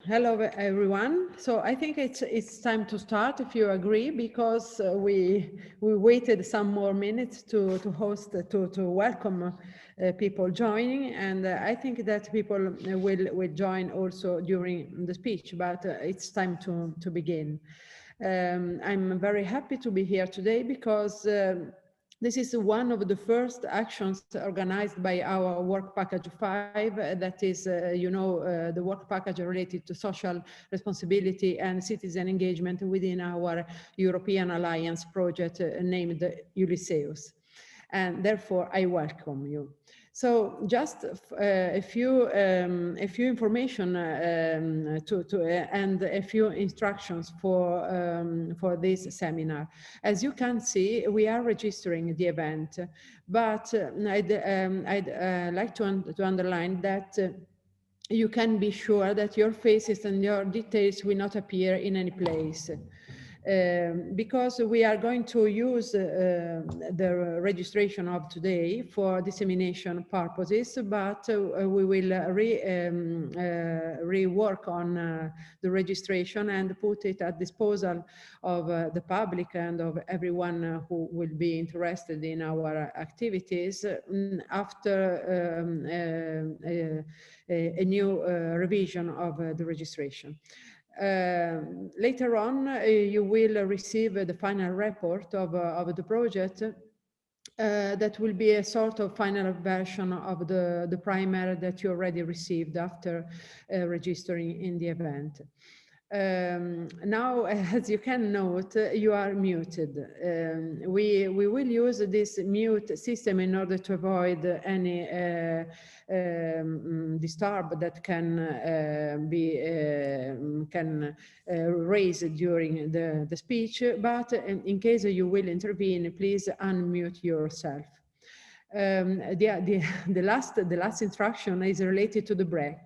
Hello, everyone. So I think it's time to start, if you agree, because we waited some more minutes to host to welcome people joining, and I think that people will join also during the speech. But it's time to begin. I'm very happy to be here today because. This is one of the first actions organized by our work package 5, that is, the work package related to social responsibility and citizen engagement within our European Alliance project named Ulysseus. And therefore, I welcome you. So just a few information and a few instructions for this seminar. As you can see, we are registering the event, but I'd like to underline that you can be sure that your faces and your details will not appear in any place. Because we are going to use the registration of today for dissemination purposes, but we will rework on the registration and put it at disposal of the public and of everyone who will be interested in our activities after a new revision of the registration. Later on, you will receive the final report of the project that will be a sort of final version of the primer that you already received after registering in the event. Now, as you can note, you are muted. We will use this mute system in order to avoid any disturb that can be raised during the speech. But in case you will intervene, please unmute yourself. The last instruction is related to the break.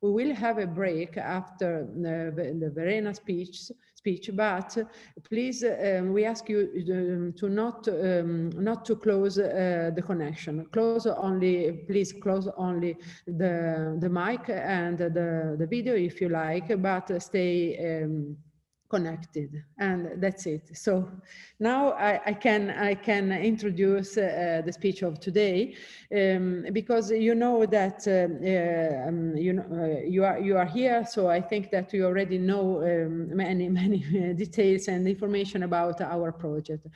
We will have a break after the Verena speech, but please, we ask you to not to close the connection. Please close only the mic and the video if you like, but stay connected, and that's it. So now I can introduce the speech of today, because you know that you are here. So I think that you already know many details and information about our project.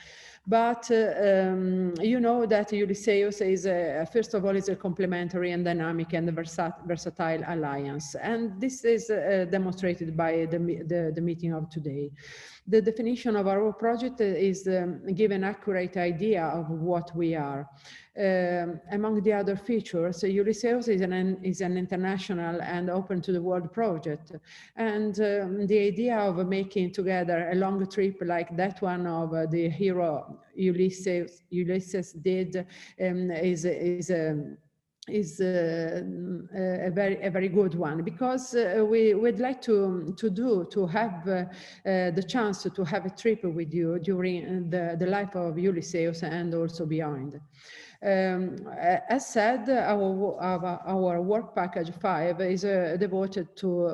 But you know that Ulysseus is first of all is a complementary and dynamic and versatile alliance, and this is demonstrated by the meeting of today. The definition of our project is give an accurate idea of what we are. Among the other features, Ulysseus is an international and open to the world project. And the idea of making together a long trip like that one of the hero Ulysses did is a very good one, because we would like to have the chance to have a trip with you during the life of Ulysseus and also beyond. As said, our work package 5 is devoted to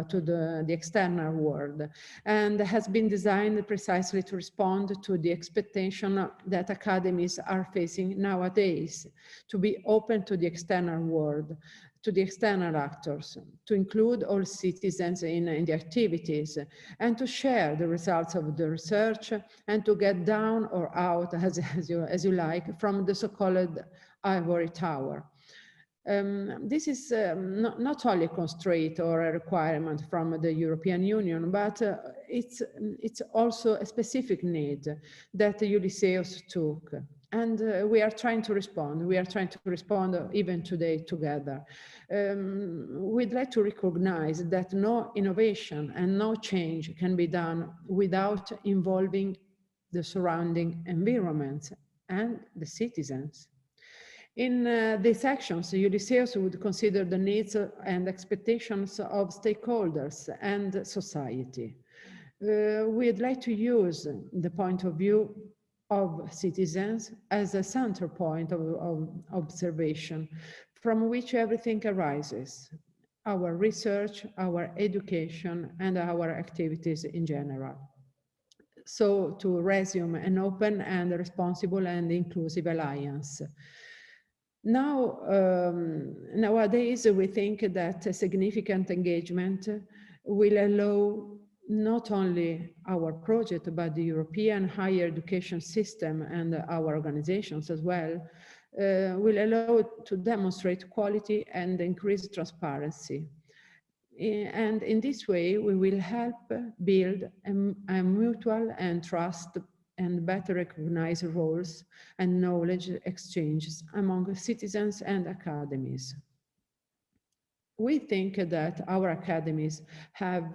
the external world, and has been designed precisely to respond to the expectation that academies are facing nowadays, to be open to the external world, to the external actors, to include all citizens in the activities, and to share the results of the research, and to get down or out, as you like, from the so-called ivory tower. This is not only a constraint or a requirement from the European Union, but it's also a specific need that Ulysseus took. And we are trying to respond. We are trying to respond even today together. We'd like to recognize that no innovation and no change can be done without involving the surrounding environment and the citizens. In these actions, Ulysseus would consider the needs and expectations of stakeholders and society. We'd like to use the point of view of citizens as a center point of observation from which everything arises. our research, our education, and our activities in general. So to resume an open and responsible and inclusive alliance. Now, nowadays, we think that a significant engagement will allow not only our project, but the European higher education system and our organizations as well, will allow to demonstrate quality and increase transparency. And in this way, we will help build a mutual and trust and better recognize roles and knowledge exchanges among citizens and academies. We think that our academies have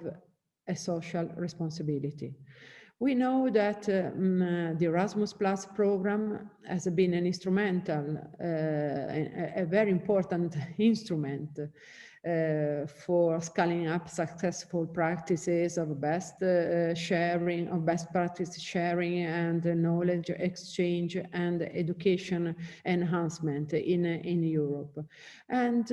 a social responsibility. We know that the Erasmus Plus program has been an instrumental, a very important instrument for scaling up successful practices of best sharing, of best practice sharing and knowledge exchange and education enhancement in Europe. And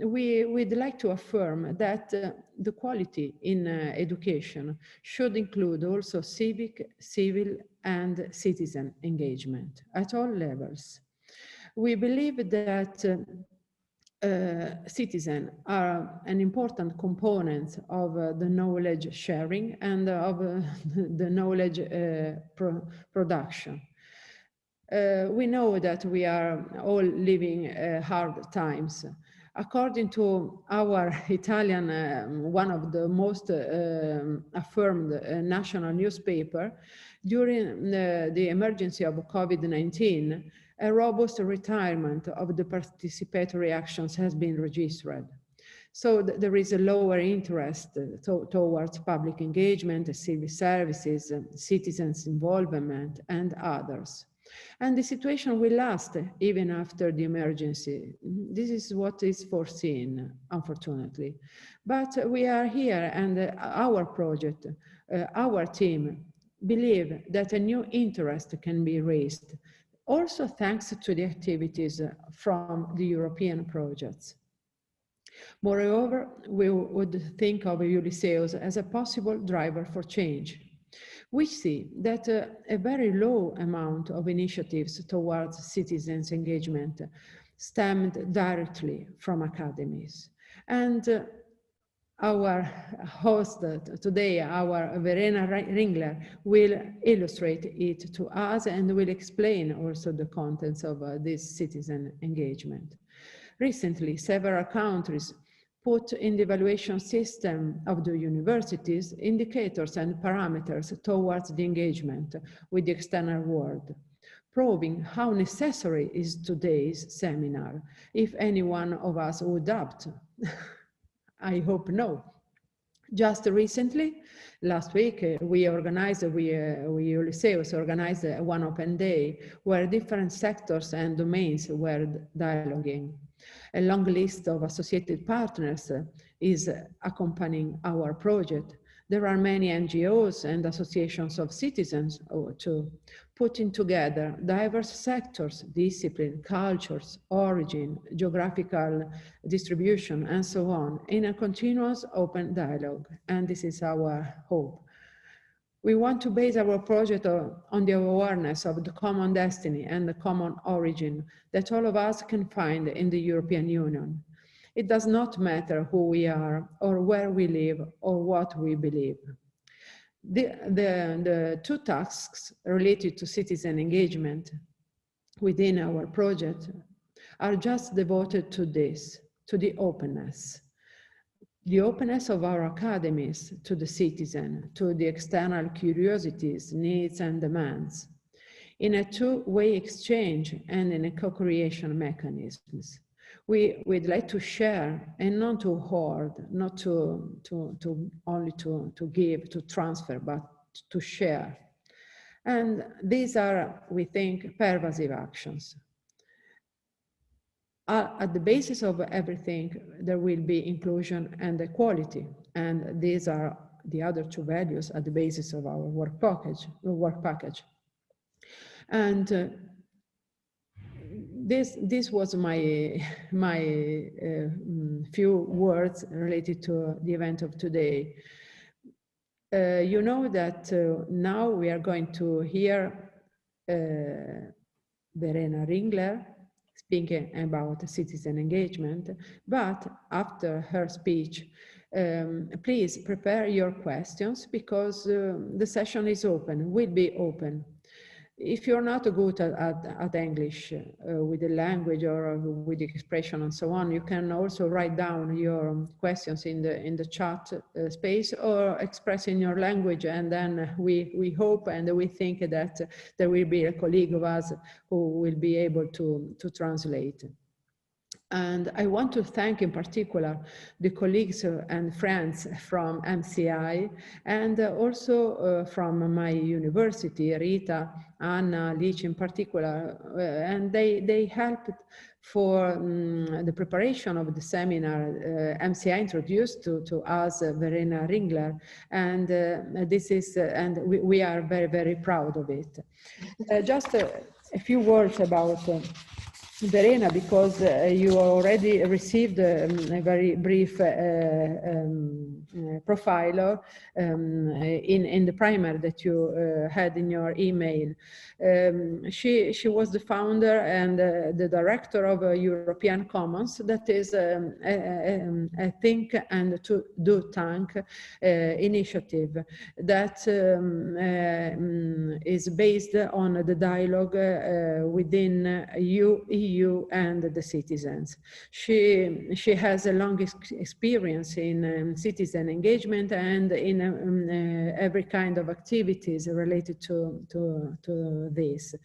we'd like to affirm that the quality in education should include also civic, civil, and citizen engagement at all levels. We believe that citizens are an important component of the knowledge sharing and of the knowledge production. We know that we are all living hard times. According to our Italian, one of the most affirmed national newspaper, during the emergency of COVID-19, a robust retirement of the participatory actions has been registered. So there is a lower interest towards public engagement, civil services, citizens' involvement, and others. And the situation will last even after the emergency. This is what is foreseen, unfortunately. But we are here, and our project, our team, believe that a new interest can be raised, also thanks to the activities from the European projects. Moreover, we would think of Ulysseus as a possible driver for change. We see that a very low amount of initiatives towards citizens' engagement stemmed directly from academies. And our host today, our Verena Ringler, will illustrate it to us and will explain also the contents of this citizen engagement. Recently, several countries put in the evaluation system of the universities indicators and parameters towards the engagement with the external world, probing how necessary is today's seminar, if any one of us would doubt. I hope no. Just recently, last week, we Ulysseus organized one open day where different sectors and domains were dialoguing. A long list of associated partners is accompanying our project. There are many NGOs and associations of citizens too, putting together diverse sectors, discipline, cultures, origin, geographical distribution, and so on, in a continuous open dialogue. And this is our hope. We want to base our project on the awareness of the common destiny and the common origin that all of us can find in the European Union. It does not matter who we are or where we live or what we believe. The two tasks related to citizen engagement within our project are just devoted to this, to the openness. The openness of our academies to the citizen, to the external curiosities, needs, and demands, in a two-way exchange and in a co-creation mechanisms. We'd like to share and not to hoard, not to only to give, to transfer, but to share. And these are, we think, pervasive actions. At the basis of everything, there will be inclusion and equality. And these are the other two values at the basis of our work package. And this was my few words related to the event of today. You know that now we are going to hear Verena Ringler speaking about citizen engagement, but after her speech, please prepare your questions, because the session is open, will be open. If you're not good at English with the language or with the expression and so on, you can also write down your questions in the chat space, or express in your language, and then we hope and we think that there will be a colleague of us who will be able to translate. And I want to thank in particular the colleagues and friends from MCI, and also from my university, Rita, Anna, Lich in particular, and they helped for the preparation of the seminar. MCI introduced to us Verena Ringler, and this is, and we are very, very proud of it. Just a few words about Verena, because you already received a very brief profile in the primer that you had in your email. She was the founder and the director of European Commons, that is a think and to do tank initiative that is based on the dialogue within EU and the citizens. She has a long experience in citizen engagement and in every kind of activities related to this.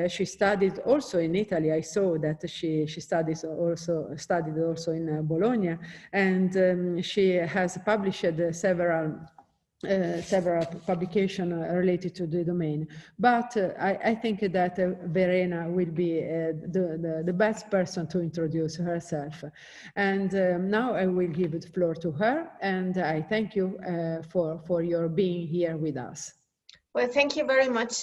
She studied also in Italy. I saw that she studied also in Bologna, and she has published several publications related to the domain. But I think that Verena will be the best person to introduce herself. And now I will give the floor to her, and I thank you for your being here with us. Well, thank you very much,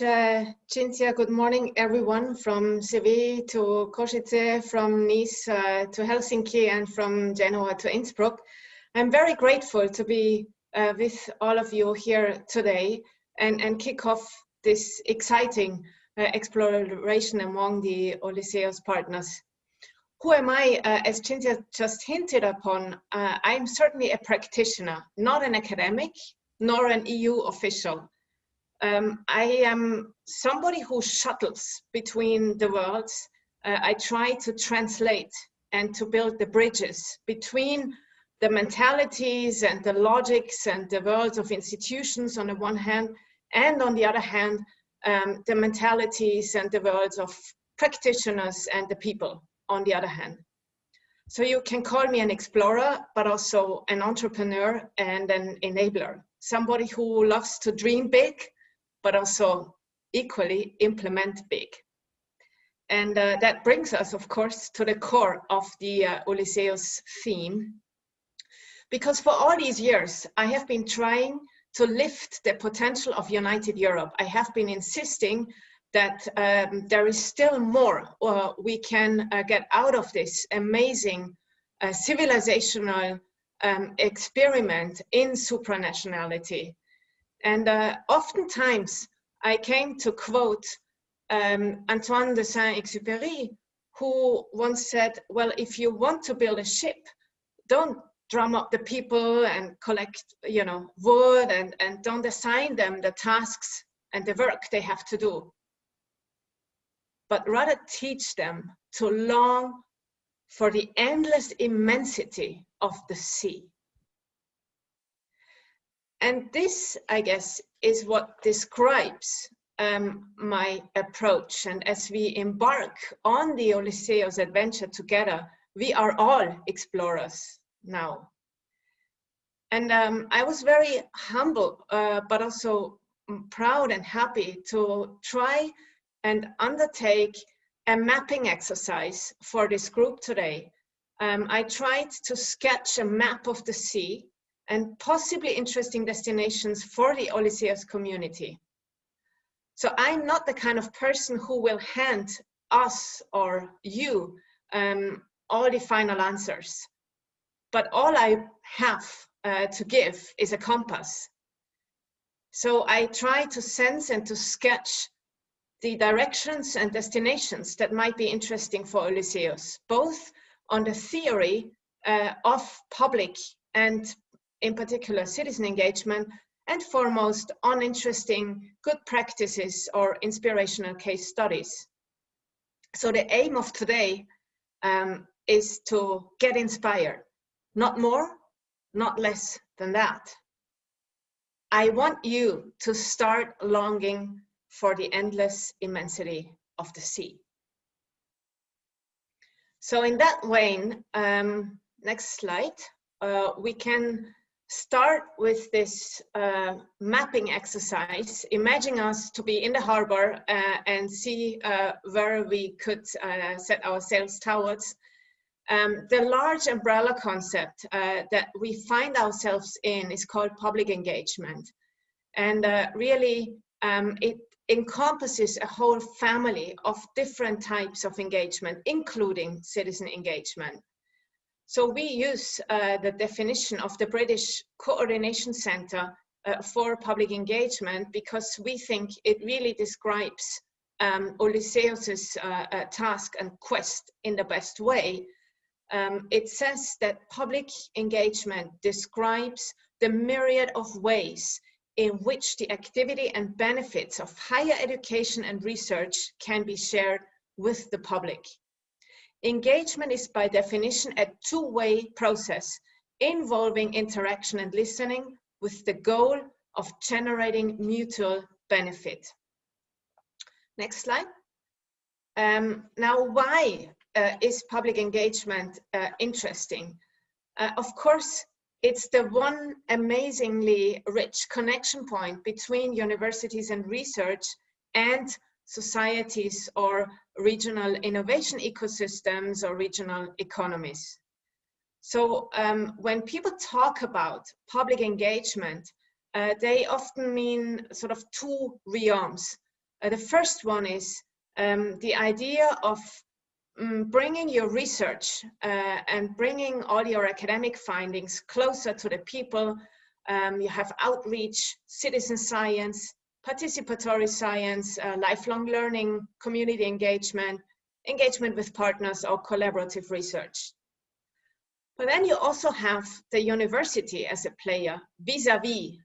Cinzia. Good morning, everyone, from Seville to Košice, from Nice to Helsinki, and from Genoa to Innsbruck. I'm very grateful to be with all of you here today and kick off this exciting exploration among the Ulysseus partners. Who am I? As Cinzia just hinted upon, I'm certainly a practitioner, not an academic, nor an EU official. I am somebody who shuttles between the worlds. I try to translate and to build the bridges between the mentalities and the logics and the worlds of institutions on the one hand, and on the other hand, the mentalities and the worlds of practitioners and the people on the other hand. So you can call me an explorer, but also an entrepreneur and an enabler, somebody who loves to dream big, but also equally implement big. And that brings us, of course, to the core of the Ulysseus theme. Because for all these years, I have been trying to lift the potential of United Europe. I have been insisting that there is still more we can get out of this amazing civilizational experiment in supranationality. And oftentimes I came to quote Antoine de Saint-Exupéry, who once said, well, if you want to build a ship, don't drum up the people and collect, wood and don't assign them the tasks and the work they have to do, but rather teach them to long for the endless immensity of the sea. And this, I guess, is what describes my approach. And as we embark on the Ulysseus adventure together, we are all explorers now. And I was very humble, but also proud and happy to try and undertake a mapping exercise for this group today. I tried to sketch a map of the sea and possibly interesting destinations for the Ulysseus community. So I'm not the kind of person who will hand us or you all the final answers. But all I have to give is a compass. So I try to sense and to sketch the directions and destinations that might be interesting for Ulysseus, both on the theory of public and in particular citizen engagement, and foremost on interesting good practices or inspirational case studies. So the aim of today is to get inspired, not more, not less than that. I want you to start longing for the endless immensity of the sea. So in that vein, next slide, we can start with this mapping exercise. Imagine us to be in the harbor and see where we could set our sails towards. The large umbrella concept that we find ourselves in is called public engagement. And really, it encompasses a whole family of different types of engagement, including citizen engagement. So we use the definition of the British Coordination Centre for public engagement because we think it really describes Ulysseus's task and quest in the best way. It says that public engagement describes the myriad of ways in which the activity and benefits of higher education and research can be shared with the public. Engagement is by definition a two-way process involving interaction and listening with the goal of generating mutual benefit. Next slide. Now, why is public engagement interesting? Of course, it's the one amazingly rich connection point between universities and research and societies or regional innovation ecosystems or regional economies. So when people talk about public engagement, they often mean sort of two realms. The first one is the idea of bringing your research and bringing all your academic findings closer to the people. You have outreach, citizen science, participatory science, lifelong learning, community engagement, engagement with partners, or collaborative research. But then you also have the university as a player vis-a-vis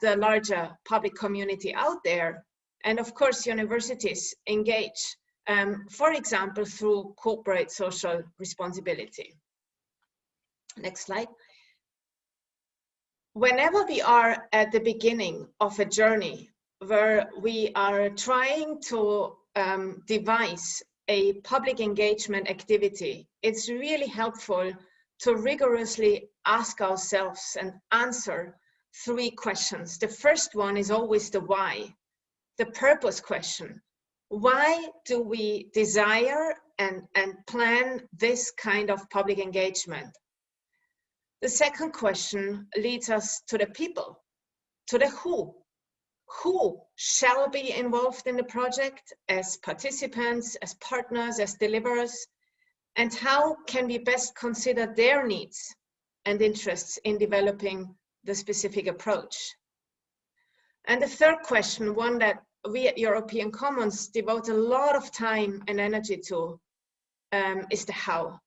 the larger public community out there. And of course, universities engage, for example, through corporate social responsibility. Next slide. Whenever we are at the beginning of a journey where we are trying to devise a public engagement activity, it's really helpful to rigorously ask ourselves and answer three questions. The first one is always the why, the purpose question. Why do we desire and plan this kind of public engagement? The second question leads us to the people, to the who. Who shall be involved in the project as participants, as partners, as deliverers, and how can we best consider their needs and interests in developing the specific approach? And the third question, one that we at European Commons devote a lot of time and energy to, is the how.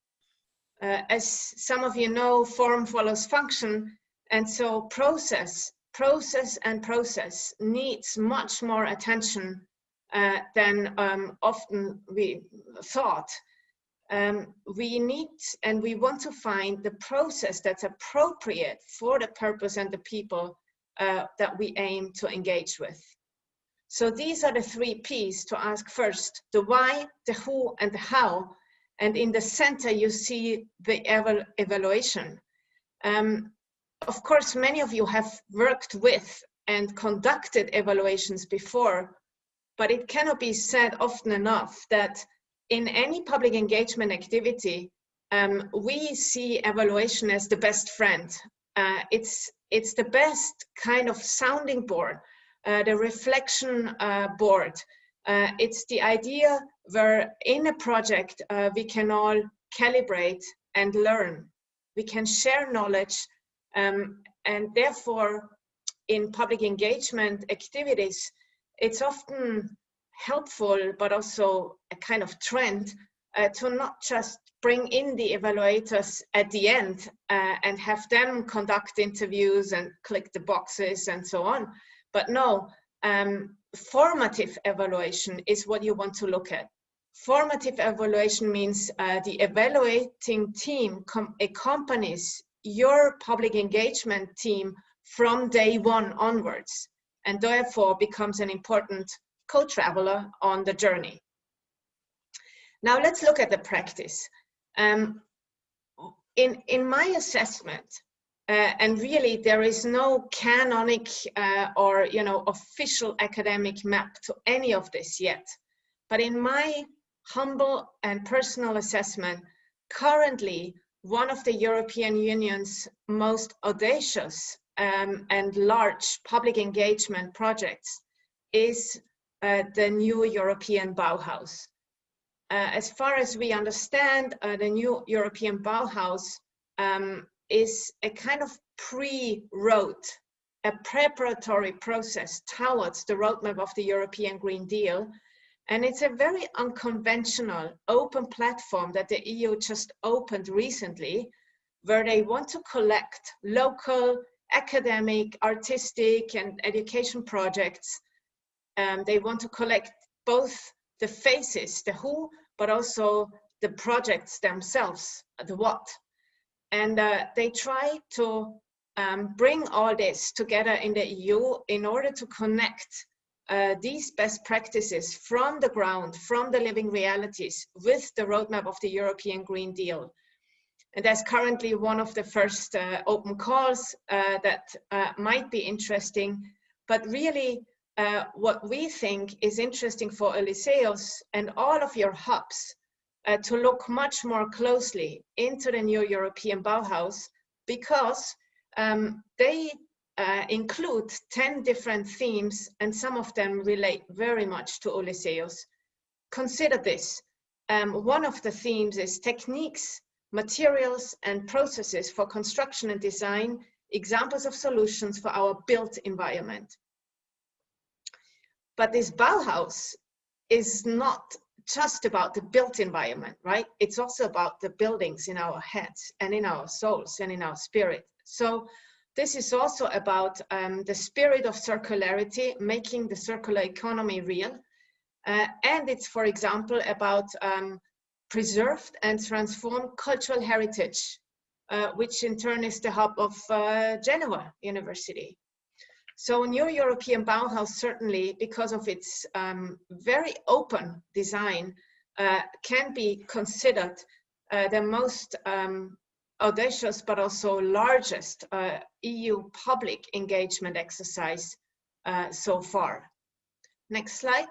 As some of you know, form follows function, and so process needs much more attention than often we thought. We need and we want to find the process that's appropriate for the purpose and the people that we aim to engage with. So these are the three P's to ask first: the why, the who, and the how. And in the center, you see the evaluation. Of course, many of you have worked with and conducted evaluations before, but it cannot be said often enough that in any public engagement activity, we see evaluation as the best friend. It's the best kind of sounding board, the reflection board, It's the idea where in a project we can all calibrate and learn. We can share knowledge, and therefore in public engagement activities, it's often helpful, but also a kind of trend to not just bring in the evaluators at the end and have them conduct interviews and click the boxes and so on. But no, formative evaluation is what you want to look at. Formative evaluation means the evaluating team accompanies your public engagement team from day one onwards, and therefore becomes an important co-traveler on the journey. Now let's look at the practice. In my assessment, and really there is no canonic or official academic map to any of this yet, but in my humble and personal assessment, currently one of the European Union's most audacious and large public engagement projects is the new European Bauhaus. As far as we understand, the new European Bauhaus is a kind of pre-road, a preparatory process towards the roadmap of the European Green Deal. And it's a very unconventional open platform that the EU just opened recently, where they want to collect local, academic, artistic, and education projects. They want to collect both the faces, the who, but also the projects themselves, the what. And they try to bring all this together in the EU in order to connect these best practices from the ground, from the living realities, with the roadmap of the European Green Deal. And that's currently one of the first open calls that might be interesting. But really, what we think is interesting for Ulysseus and all of your hubs to look much more closely into the new European Bauhaus, because they include 10 different themes, and some of them relate very much to Ulysseus. Consider this. One of the themes is techniques, materials, and processes for construction and design, examples of solutions for our built environment. But this Bauhaus is not just about the built environment, right? It's also about the buildings in our heads and in our souls and in our spirit. So this is also about the spirit of circularity, making the circular economy real. And it's, for example, about preserved and transformed cultural heritage, which in turn is the hub of Genoa University. So New European Bauhaus, certainly because of its very open design, can be considered the most audacious but also largest EU public engagement exercise so far. Next slide.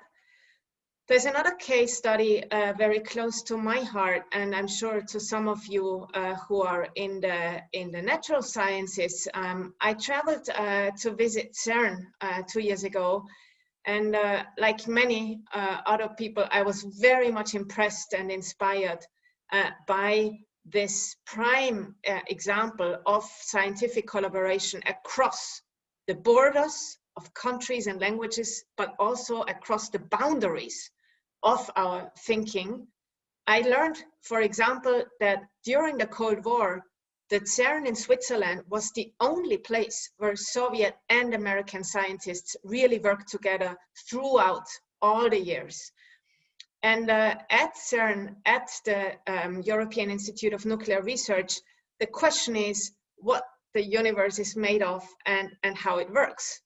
There's another case study very close to my heart, and I'm sure to some of you who are in the natural sciences. I traveled to visit CERN 2 years ago, and like many other people, I was very much impressed and inspired by this prime example of scientific collaboration across the borders of countries and languages, but also across the boundaries of our thinking. I learned, for example, that during the Cold War, the CERN in Switzerland was the only place where Soviet and American scientists really worked together throughout all the years. And at CERN, at the European Institute of Nuclear Research, the question is what the universe is made of and how it works.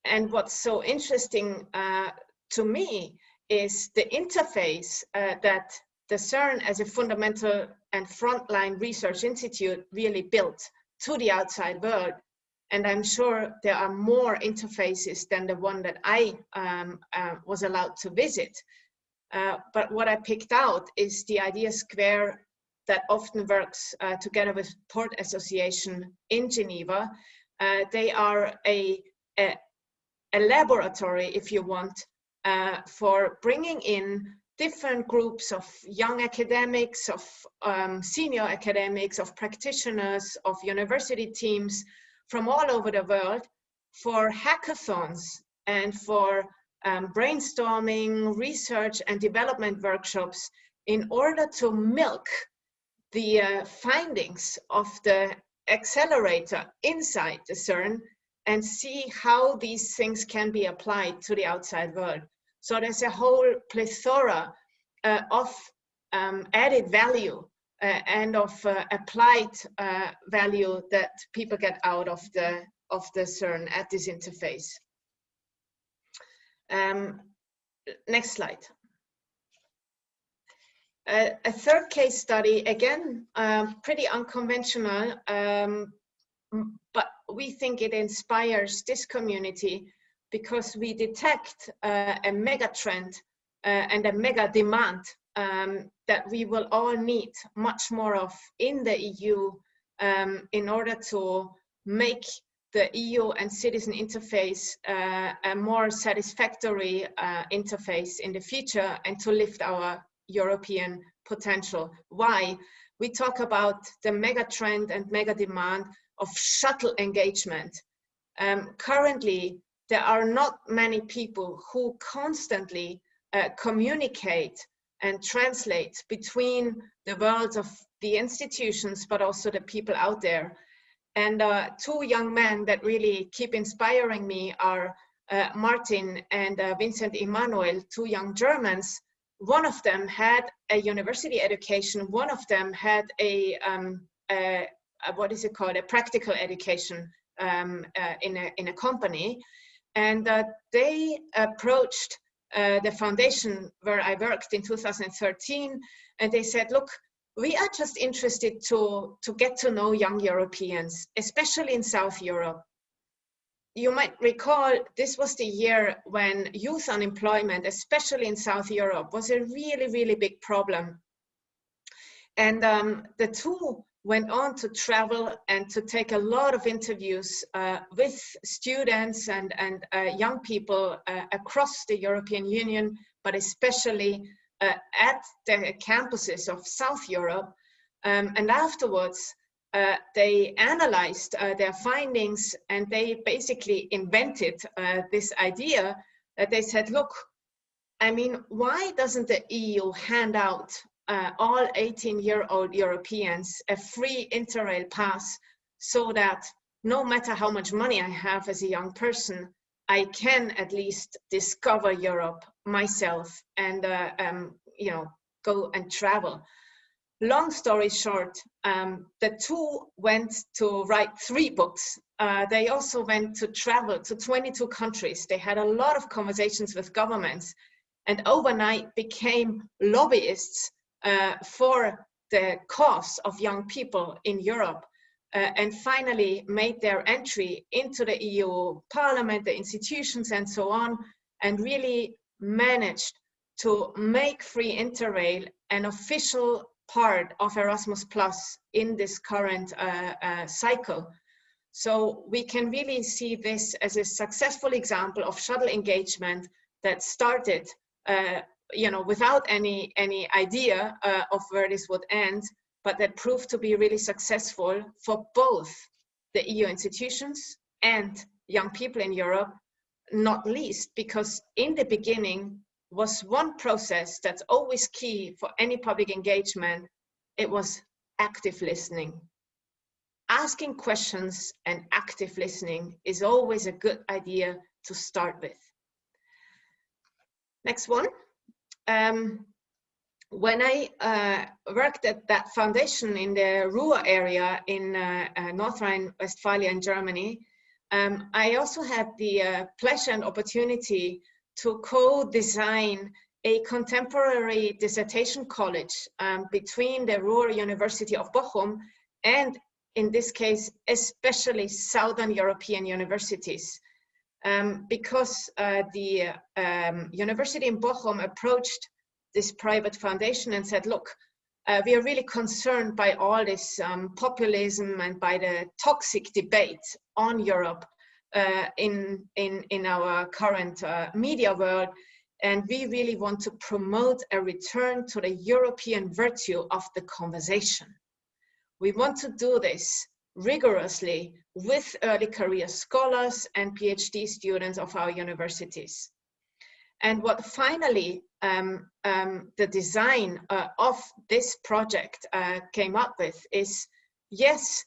And what's so interesting to me is the interface that the CERN as a fundamental and frontline research institute really built to the outside world. And I'm sure there are more interfaces than the one that I was allowed to visit. But what I picked out is the Idea Square that often works together with Port Association in Geneva. They are a laboratory, if you want, for bringing in different groups of young academics, of senior academics, of practitioners, of university teams from all over the world for hackathons and for brainstorming, research and development workshops in order to milk the findings of the accelerator inside the CERN and see how these things can be applied to the outside world. So there's a whole plethora of added value and of applied value that people get out of the CERN at this interface. Next slide. A third case study, again, pretty unconventional, but we think it inspires this community because we detect a mega trend and a mega demand that we will all need much more of in the EU in order to make the EU and citizen interface a more satisfactory interface in the future and to lift our European potential. Why? We talk about the mega trend and mega demand of shuttle engagement. Currently, there are not many people who constantly communicate and translate between the worlds of the institutions, but also the people out there. And two young men that really keep inspiring me are Martin and Vincent Emanuel, two young Germans. One of them had a university education. One of them had a what is it called? A practical education in a company. And they approached the foundation where I worked in 2013, and they said, look, we are just interested to get to know young Europeans, especially in South Europe. You might recall this was the year when youth unemployment, especially in South Europe, was a really, really big problem. And the two went on to travel and to take a lot of interviews with students and young people across the European Union, but especially at the campuses of South Europe. And afterwards, they analyzed their findings, and they basically invented this idea that they said, look, I mean, why doesn't the EU hand out all 18-year-old Europeans a free Interrail pass so that no matter how much money I have as a young person, I can at least discover Europe myself and you know, go and travel. Long story short, the two went to write 3 books. They also went to travel to 22 countries. They had a lot of conversations with governments and overnight became lobbyists for the cause of young people in Europe, and finally made their entry into the EU Parliament, the institutions and so on, and really managed to make free Interrail an official part of Erasmus Plus in this current cycle. So we can really see this as a successful example of shuttle engagement that started you know, without any idea of where this would end, but that proved to be really successful for both the EU institutions and young people in Europe, not least because in the beginning was one process that's always key for any public engagement. It was active listening. Asking questions and active listening is always a good idea to start with. Next one. When I worked at that foundation in the Ruhr area in North Rhine-Westphalia in Germany, I also had the pleasure and opportunity to co-design a contemporary dissertation college between the Ruhr University of Bochum and, in this case, especially Southern European universities. Because the university in Bochum approached this private foundation and said, look, we are really concerned by all this populism and by the toxic debate on Europe in our current media world. And we really want to promote a return to the European virtue of the conversation. We want to do this rigorously with early career scholars and PhD students of our universities. And what finally the design of this project came up with is, yes,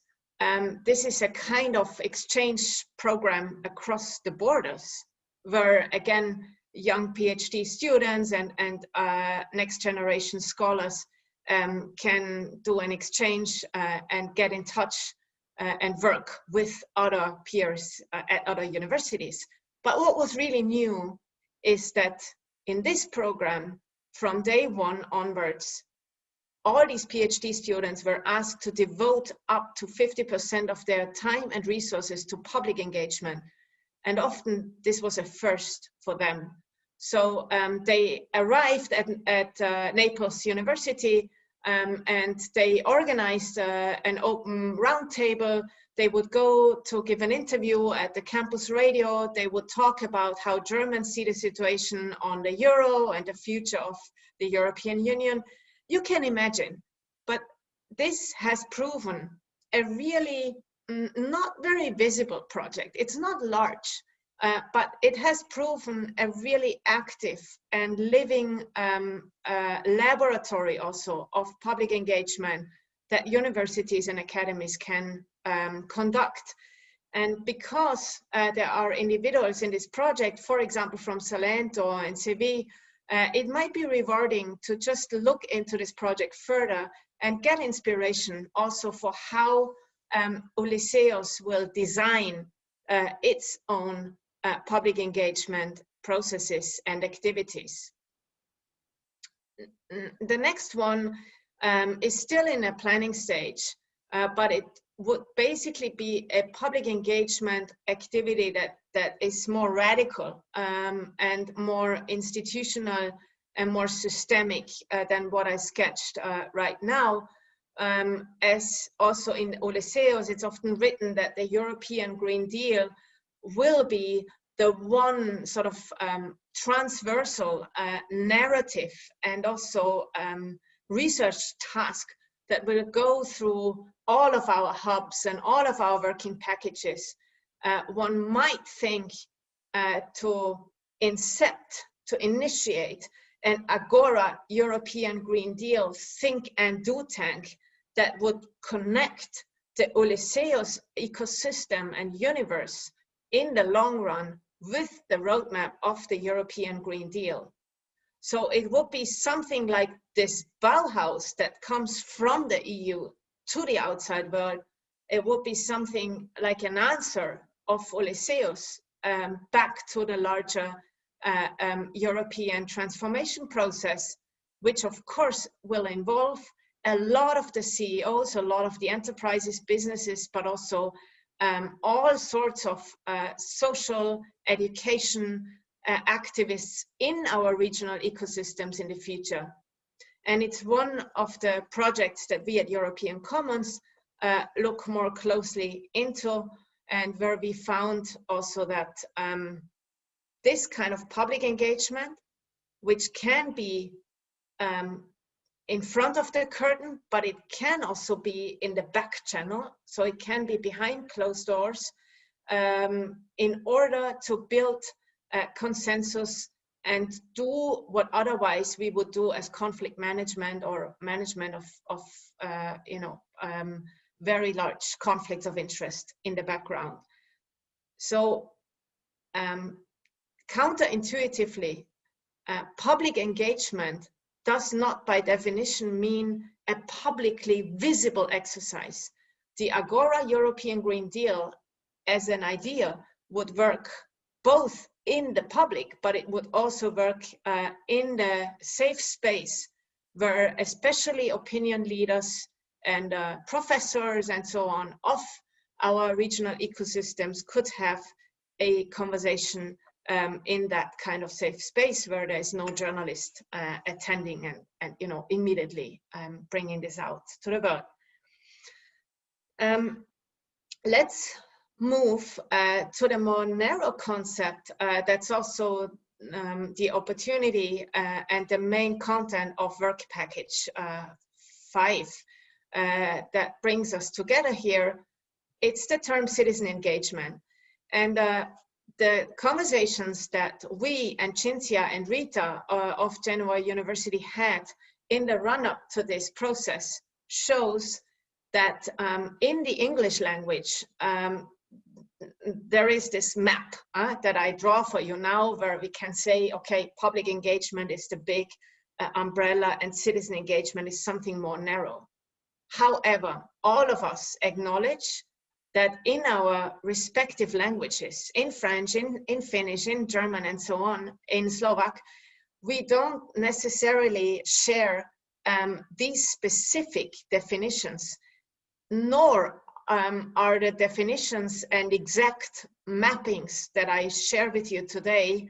this is a kind of exchange program across the borders, where again, young PhD students and next generation scholars can do an exchange and get in touch and work with other peers at other universities. But what was really new is that in this program, from day one onwards, all these PhD students were asked to devote up to 50% of their time and resources to public engagement. And often this was a first for them. So they arrived at Naples University and they organized an open roundtable. They would go to give an interview at the campus radio. They would talk about how Germans see the situation on the euro and the future of the European Union. You can imagine, but this has proven a really not very visible project. It's not large, but it has proven a really active and living laboratory also of public engagement that universities and academies can conduct. And because there are individuals in this project, for example, from Salento and Seville, it might be rewarding to just look into this project further and get inspiration also for how Ulysseus will design its own public engagement processes and activities. The next one is still in a planning stage, but it would basically be a public engagement activity that is more radical and more institutional and more systemic than what I sketched right now. As also in Ulysseus, it's often written that the European Green Deal will be the one sort of transversal narrative and also research task that will go through all of our hubs and all of our working packages. One might think to initiate an Agora European Green Deal think and do tank that would connect the Ulysseus ecosystem and universe in the long run with the roadmap of the European Green Deal. So it would be something like this Bauhaus that comes from the EU to the outside world. It would be something like an answer of Ulysseus back to the larger European transformation process, which of course will involve a lot of the CEOs, a lot of the enterprises, businesses, but also all sorts of social education activists in our regional ecosystems in the future. And it's one of the projects that we at European Commons look more closely into, and where we found also that this kind of public engagement, which can be in front of the curtain, but it can also be in the back channel. So it can be behind closed doors in order to build consensus and do what otherwise we would do as conflict management or management of very large conflicts of interest in the background. So counterintuitively, public engagement does not by definition mean a publicly visible exercise. The Agora European Green Deal as an idea would work both in the public, but it would also work in the safe space where especially opinion leaders and professors and so on of our regional ecosystems could have a conversation in that kind of safe space where there is no journalist attending and immediately bringing this out to the world. Let's move to the more narrow concept that's also the opportunity and the main content of work package 5 that brings us together here. It's the term citizen engagement. And the conversations that we and Cinzia and Rita of Genoa University had in the run-up to this process shows that in the English language, there is this map that I draw for you now, where we can say, okay, public engagement is the big umbrella and citizen engagement is something more narrow. However, all of us acknowledge that in our respective languages, in French, in Finnish, in German, and so on, in Slovak, we don't necessarily share these specific definitions, nor are the definitions and exact mappings that I share with you today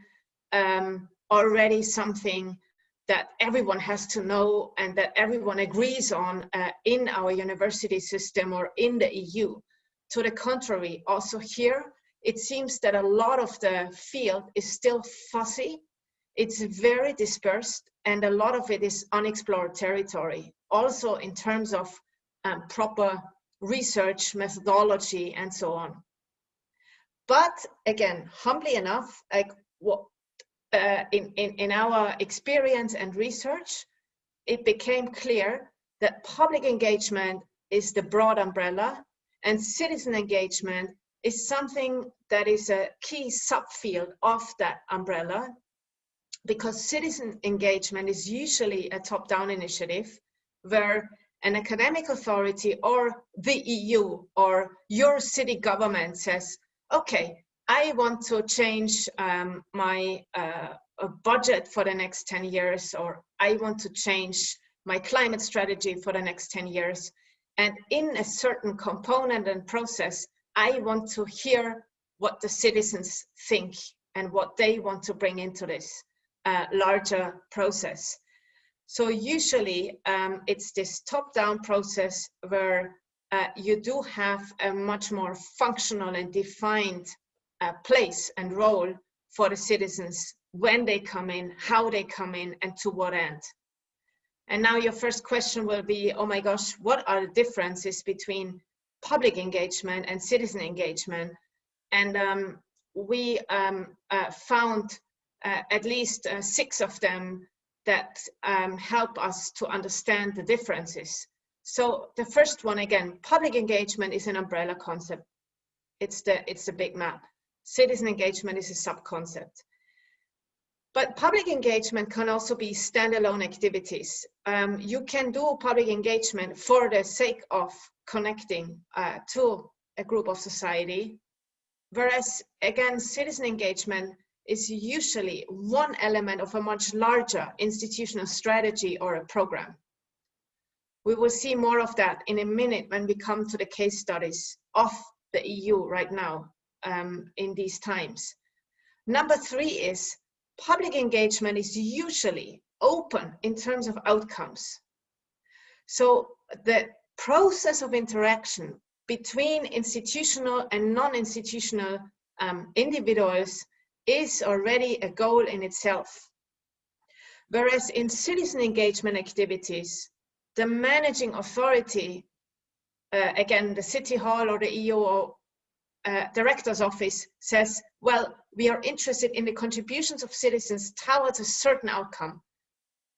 already something that everyone has to know and that everyone agrees on in our university system or in the EU. To the contrary, also here, it seems that a lot of the field is still fuzzy. It's very dispersed, and a lot of it is unexplored territory, also in terms of proper research methodology and so on. But again, humbly enough, like in our experience and research, it became clear that public engagement is the broad umbrella, and citizen engagement is something that is a key subfield of that umbrella, because citizen engagement is usually a top-down initiative where an academic authority or the EU or your city government says, okay, I want to change my budget for the next 10 years, or I want to change my climate strategy for the next 10 years. And in a certain component and process, I want to hear what the citizens think and what they want to bring into this larger process. So usually it's this top-down process where you do have a much more functional and defined place and role for the citizens when they come in, how they come in, and to what end. And now your first question will be, oh my gosh, what are the differences between public engagement and citizen engagement? And we found at least 6 of them that help us to understand the differences. So the first one, again, public engagement is an umbrella concept. It's the big map. Citizen engagement is a sub-concept. But public engagement can also be standalone activities. You can do public engagement for the sake of connecting to a group of society, whereas, again, citizen engagement is usually one element of a much larger institutional strategy or a program. We will see more of that in a minute when we come to the case studies of the EU right now in these times. Number 3 is public engagement is usually open in terms of outcomes. So the process of interaction between institutional and non-institutional individuals is already a goal in itself. Whereas in citizen engagement activities, the managing authority, again, the City Hall or the EU or Director's Office says, well, we are interested in the contributions of citizens towards a certain outcome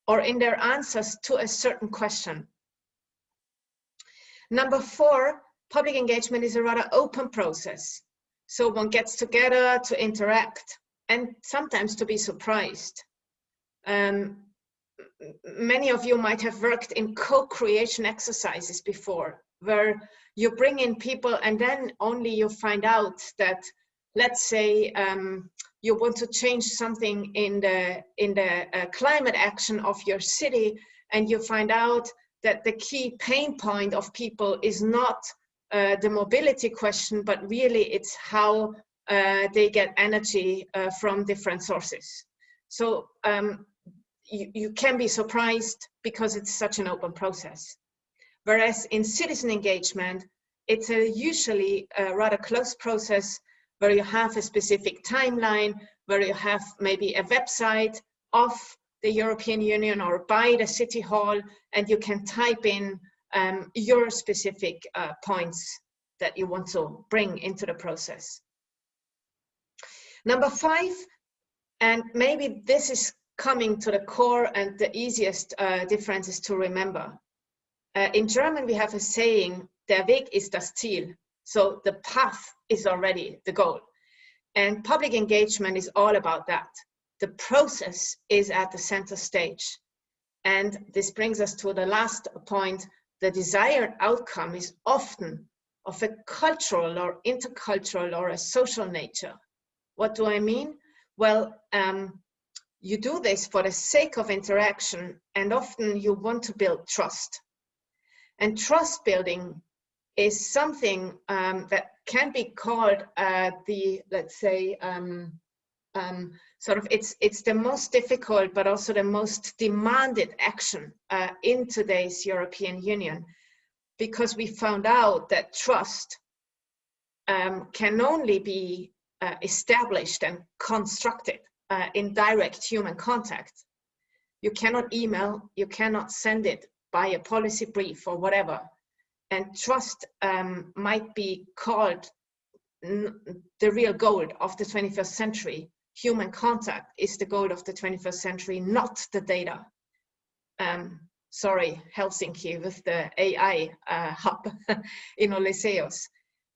or in their answers to a certain question. Number 4, public engagement is a rather open process. So one gets together to interact and sometimes to be surprised. Many of you might have worked in co-creation exercises before, where you bring in people and then only you find out that, let's say, you want to change something in the climate action of your city, and you find out that the key pain point of people is not the mobility question, but really it's how they get energy from different sources. So you can be surprised because it's such an open process. Whereas in citizen engagement, it's usually a rather close process where you have a specific timeline, where you have maybe a website of the European Union or by the City Hall, and you can type in your specific points that you want to bring into the process. Number 5, and maybe this is coming to the core and the easiest difference is to remember. In German, we have a saying, der Weg ist das Ziel. So the path is already the goal. And public engagement is all about that. The process is at the center stage. And this brings us to the last point. The desired outcome is often of a cultural or intercultural or a social nature. What do I mean? Well, you do this for the sake of interaction, and often you want to build trust. And trust building is something that can be called let's say, sort of, it's the most difficult, but also the most demanded action in today's European Union, because we found out that trust can only be established and constructed in direct human contact. You cannot email, you cannot send it by a policy brief or whatever. And trust might be called the real goal of the 21st century. Human contact is the goal of the 21st century, not the data. Sorry, Helsinki with the AI hub in Ulysseus.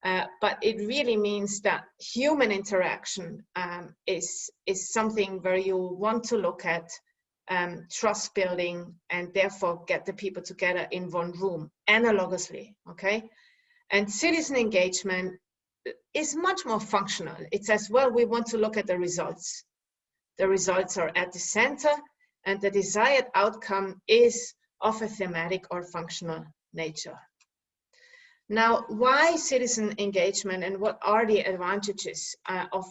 But it really means that human interaction is something where you want to look at trust building and therefore get the people together in one room analogously, okay? And citizen engagement is much more functional. It's as well, we want to look at the results. The results are at the center, and the desired outcome is of a thematic or functional nature. Now, why citizen engagement, and what are the advantages of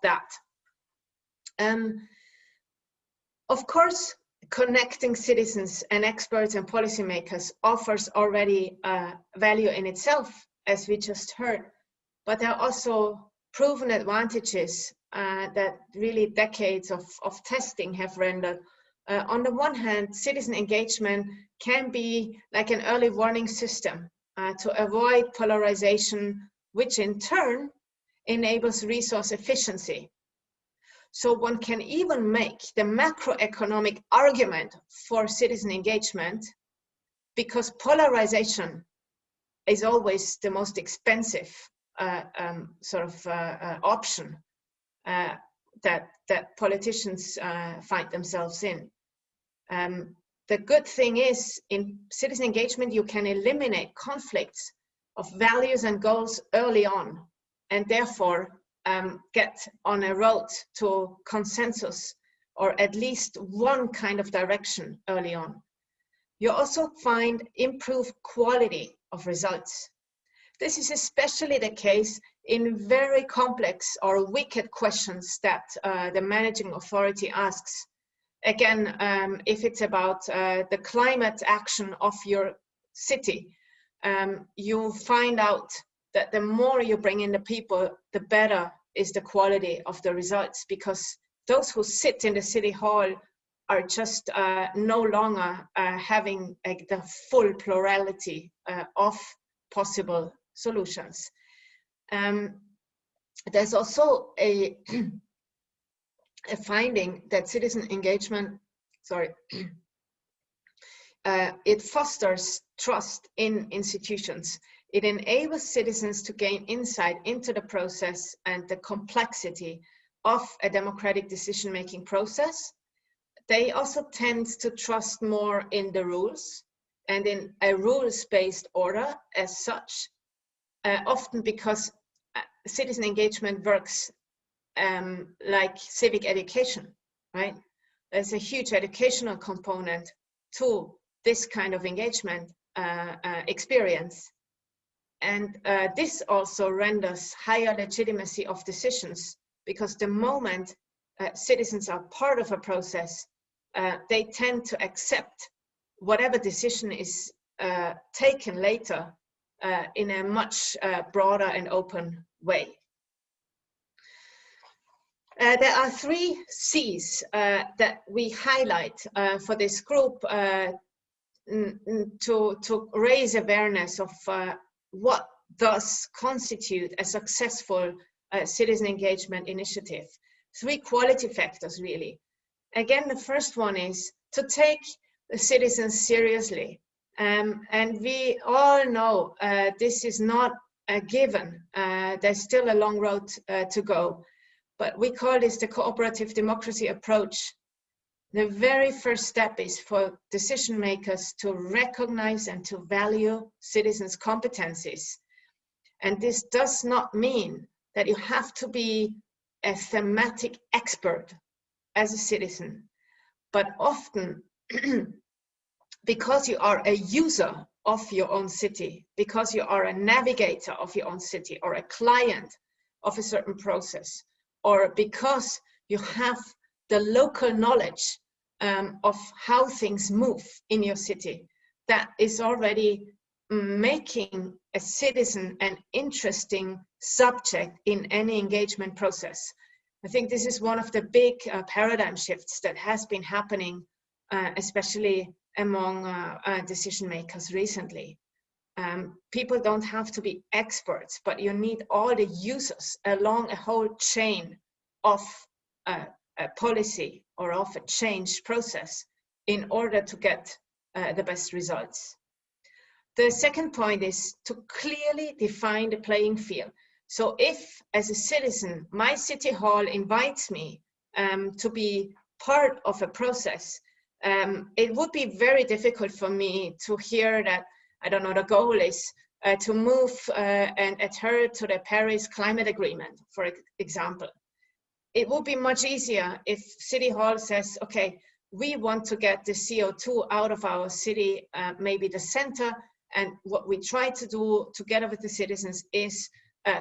that? Of course, connecting citizens and experts and policymakers offers already value in itself, as we just heard, but there are also proven advantages that really decades of testing have rendered. On the one hand, citizen engagement can be like an early warning system to avoid polarization, which in turn enables resource efficiency. So one can even make the macroeconomic argument for citizen engagement, because polarization is always the most expensive option that politicians find themselves in. The good thing is, in citizen engagement, you can eliminate conflicts of values and goals early on, and therefore get on a road to consensus, or at least one kind of direction early on. You also find improved quality of results. This is especially the case in very complex or wicked questions that the managing authority asks. Again, if it's about the climate action of your city, you find out that the more you bring in the people, the better is the quality of the results, because those who sit in the city hall are just no longer having the full plurality of possible solutions. There's also a finding that citizen engagement, it fosters trust in institutions. It enables citizens to gain insight into the process and the complexity of a democratic decision-making process. They also tend to trust more in the rules and in a rules-based order as such, often because citizen engagement works like civic education, right? There's a huge educational component to this kind of engagement experience. And this also renders higher legitimacy of decisions, because the moment citizens are part of a process, they tend to accept whatever decision is taken later in a much broader and open way. There are 3 C's that we highlight for this group to raise awareness of what does constitute a successful citizen engagement initiative. 3 quality factors, really. Again, the first one is to take the citizens seriously. And we all know this is not a given. There's still a long road to go. But we call this the cooperative democracy approach. The very first step is for decision makers to recognize and to value citizens' competencies. And this does not mean that you have to be a thematic expert as a citizen, but often because you are a user of your own city, because you are a navigator of your own city or a client of a certain process, or because you have the local knowledge of how things move in your city, that is already making a citizen an interesting subject in any engagement process. I think this is one of the big paradigm shifts that has been happening, especially among decision makers recently. People don't have to be experts, but you need all the users along a whole chain of a policy or of a change process in order to get the best results. The second point is to clearly define the playing field. So if, as a citizen, my city hall invites me to be part of a process, it would be very difficult for me to hear that, I don't know, the goal is to move and adhere to the Paris Climate Agreement, for example. It would be much easier if City Hall says, okay, we want to get the CO2 out of our city, maybe the center, and what we try to do together with the citizens is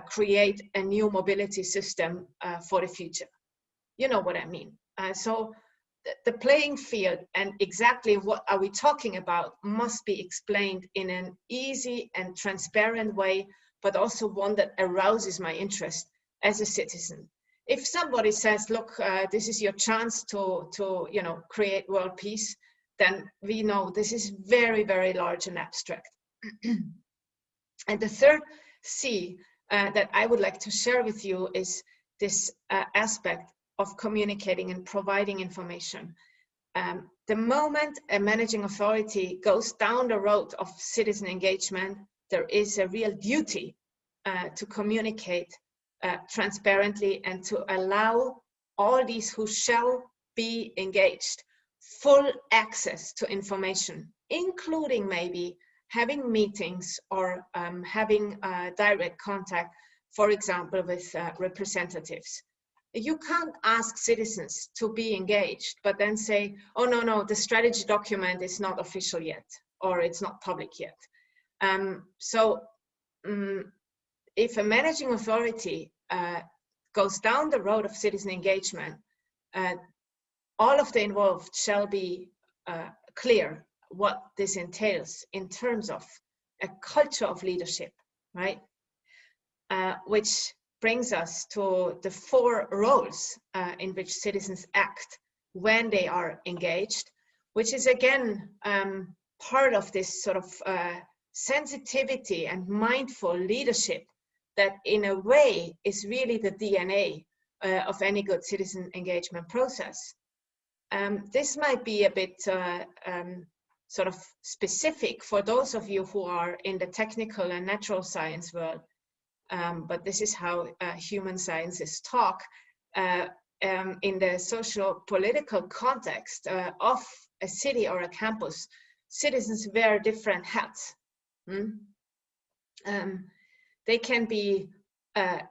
create a new mobility system for the future. You know what I mean. So the playing field and exactly what are we talking about must be explained in an easy and transparent way, but also one that arouses my interest as a citizen. If somebody says, look, this is your chance to create world peace, then we know this is very, very large and abstract. And the third C that I would like to share with you is this aspect of communicating and providing information. The moment a managing authority goes down the road of citizen engagement, there is a real duty to communicate transparently and to allow all these who shall be engaged full access to information, including maybe having meetings or having direct contact, for example, with representatives. You can't ask citizens to be engaged, but then say, oh, no, the strategy document is not official yet, or it's not public yet. If a managing authority goes down the road of citizen engagement, all of the involved shall be clear what this entails in terms of a culture of leadership, right? Which brings us to the 4 roles in which citizens act when they are engaged, which is again part of this sort of sensitivity and mindful leadership that in a way is really the DNA of any good citizen engagement process. This might be a bit sort of specific for those of you who are in the technical and natural science world, but this is how human sciences talk. In the socio-political context of a city or a campus, citizens wear different hats. They can be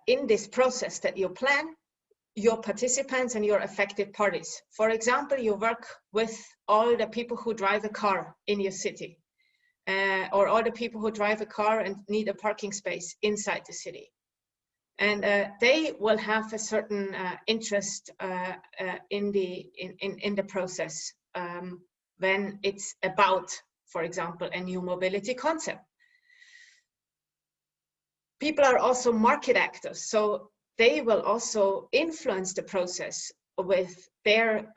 in this process that you plan, your participants and your affected parties. For example, you work with all the people who drive a car in your city, or all the people who drive a car and need a parking space inside the city. And they will have a certain interest in the process when it's about, for example, a new mobility concept. People are also market actors. So they will also influence the process with their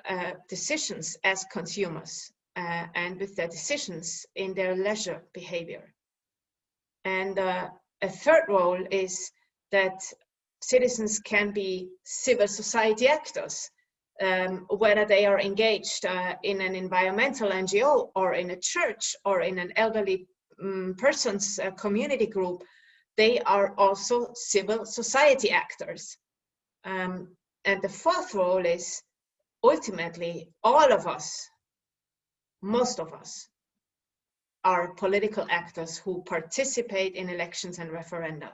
decisions as consumers and with their decisions in their leisure behavior. And a third role is that citizens can be civil society actors, whether they are engaged in an environmental NGO or in a church or in an elderly person's community group. They are also civil society actors. And the fourth role is ultimately all of us, most of us, are political actors who participate in elections and referenda.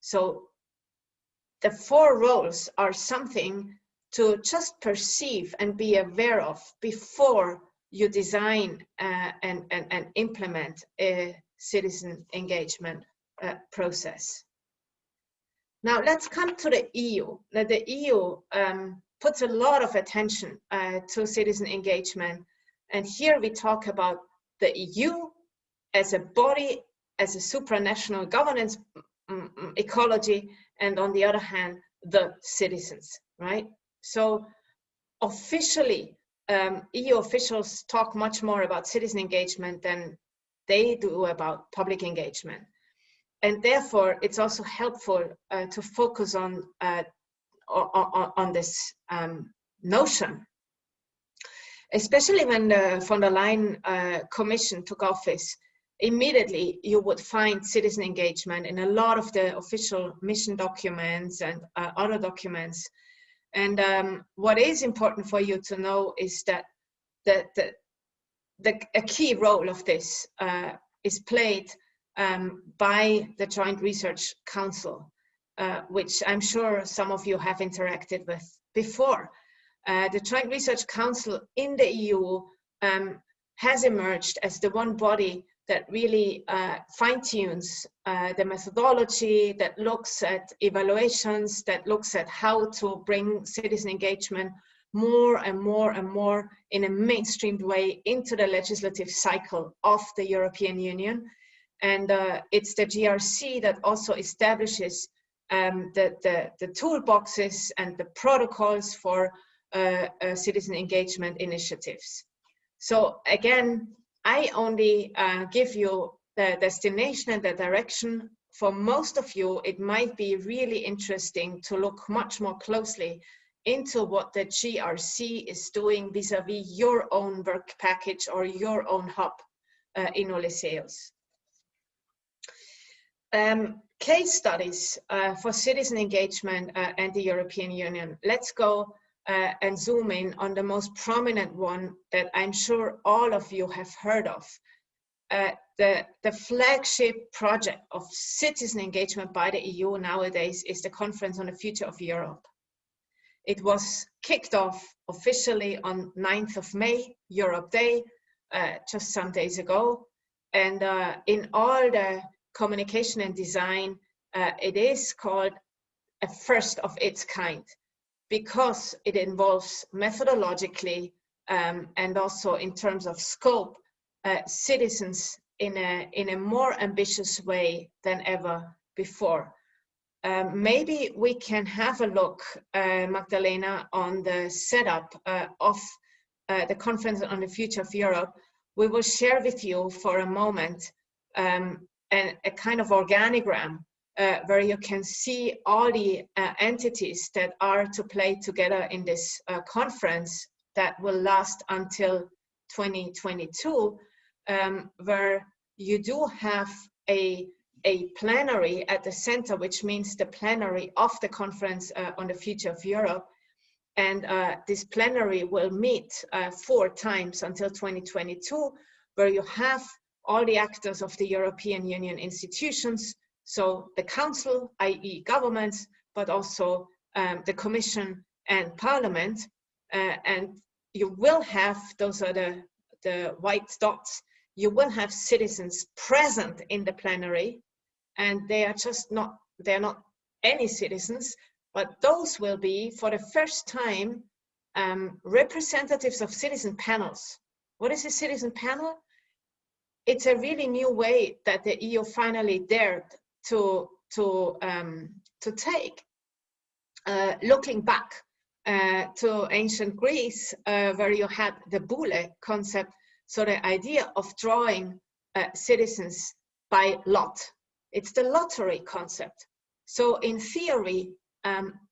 So the four roles are something to just perceive and be aware of before you design and implement a citizen engagement process. Now let's come to the EU. Now, the EU puts a lot of attention to citizen engagement, and here we talk about the EU as a body, as a supranational governance ecology, and on the other hand, the citizens, right? So officially, EU officials talk much more about citizen engagement than they do about public engagement. And therefore, it's also helpful to focus on this notion. Especially when the von der Leyen Commission took office, immediately you would find citizen engagement in a lot of the official mission documents and other documents. And what is important for you to know is that a key role of this is played by the Joint Research Council, which I'm sure some of you have interacted with before. The Joint Research Council in the EU has emerged as the one body that really fine-tunes the methodology, that looks at evaluations, that looks at how to bring citizen engagement more and more and more in a mainstreamed way into the legislative cycle of the European Union. And it's the GRC that also establishes the toolboxes and the protocols for citizen engagement initiatives. So again, I only give you the destination and the direction. For most of you, it might be really interesting to look much more closely into what the GRC is doing vis-a-vis your own work package or your own hub in Ulysseus. Case studies for citizen engagement and the European Union. Let's go and zoom in on the most prominent one that I'm sure all of you have heard of. The flagship project of citizen engagement by the EU nowadays is the Conference on the Future of Europe. It was kicked off officially on 9th of May, Europe Day, just some days ago. And in all the communication and design, it is called a first of its kind, because it involves methodologically and also in terms of scope, citizens in a more ambitious way than ever before. Maybe we can have a look, Magdalena, on the setup of the Conference on the Future of Europe. We will share with you for a moment a kind of organigram where you can see all the entities that are to play together in this conference that will last until 2022, where you do have a plenary at the center, which means the plenary of the Conference on the Future of Europe. And this plenary will meet 4 times until 2022, where you have all the actors of the European Union institutions, so the Council, i.e. governments, but also the Commission and Parliament. And you will have, those are the white dots, you will have citizens present in the plenary, and they are just not, they're not any citizens, but those will be, for the first time, representatives of citizen panels. What is a citizen panel? It's a really new way that the EU finally dared to take. looking back to ancient Greece, where you had the boule concept, so the idea of drawing citizens by lot. It's the lottery concept. So in theory,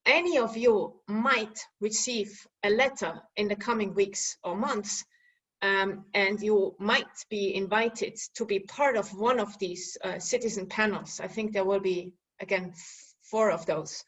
any of you might receive a letter in the coming weeks or months, and you might be invited to be part of one of these citizen panels. I think there will be, again, 4 of those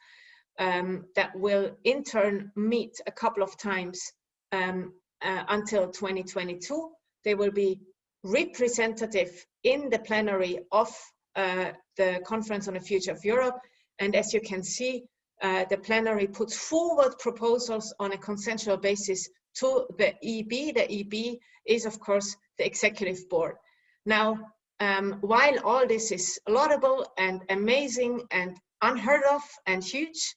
that will in turn meet a couple of times until 2022. They will be representative in the plenary of the Conference on the Future of Europe. And as you can see, the plenary puts forward proposals on a consensual basis to the EB. The EB is, of course, the executive board. Now, while all this is laudable and amazing and unheard of and huge,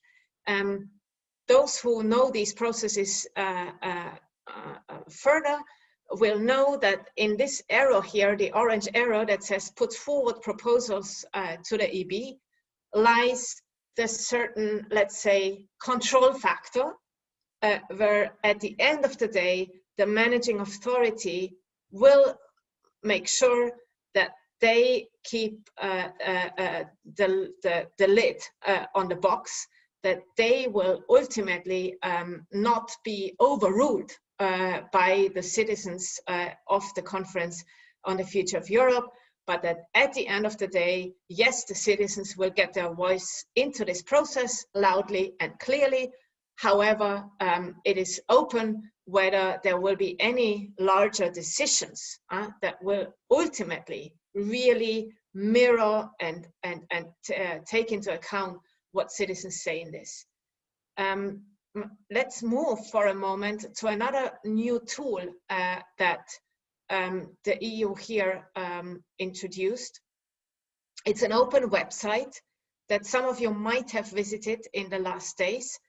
those who know these processes further will know that in this arrow here, the orange arrow that says put forward proposals to the EB, lies the certain, let's say, control factor, where at the end of the day, the managing authority will make sure that they keep the lid on the box, that they will ultimately not be overruled by the citizens of the Conference on the Future of Europe, but that at the end of the day, yes, the citizens will get their voice into this process loudly and clearly. However, it is open whether there will be any larger decisions that will ultimately really mirror and take into account what citizens say in this. Let's move for a moment to another new tool that the EU here introduced. It's an open website that some of you might have visited in the last days.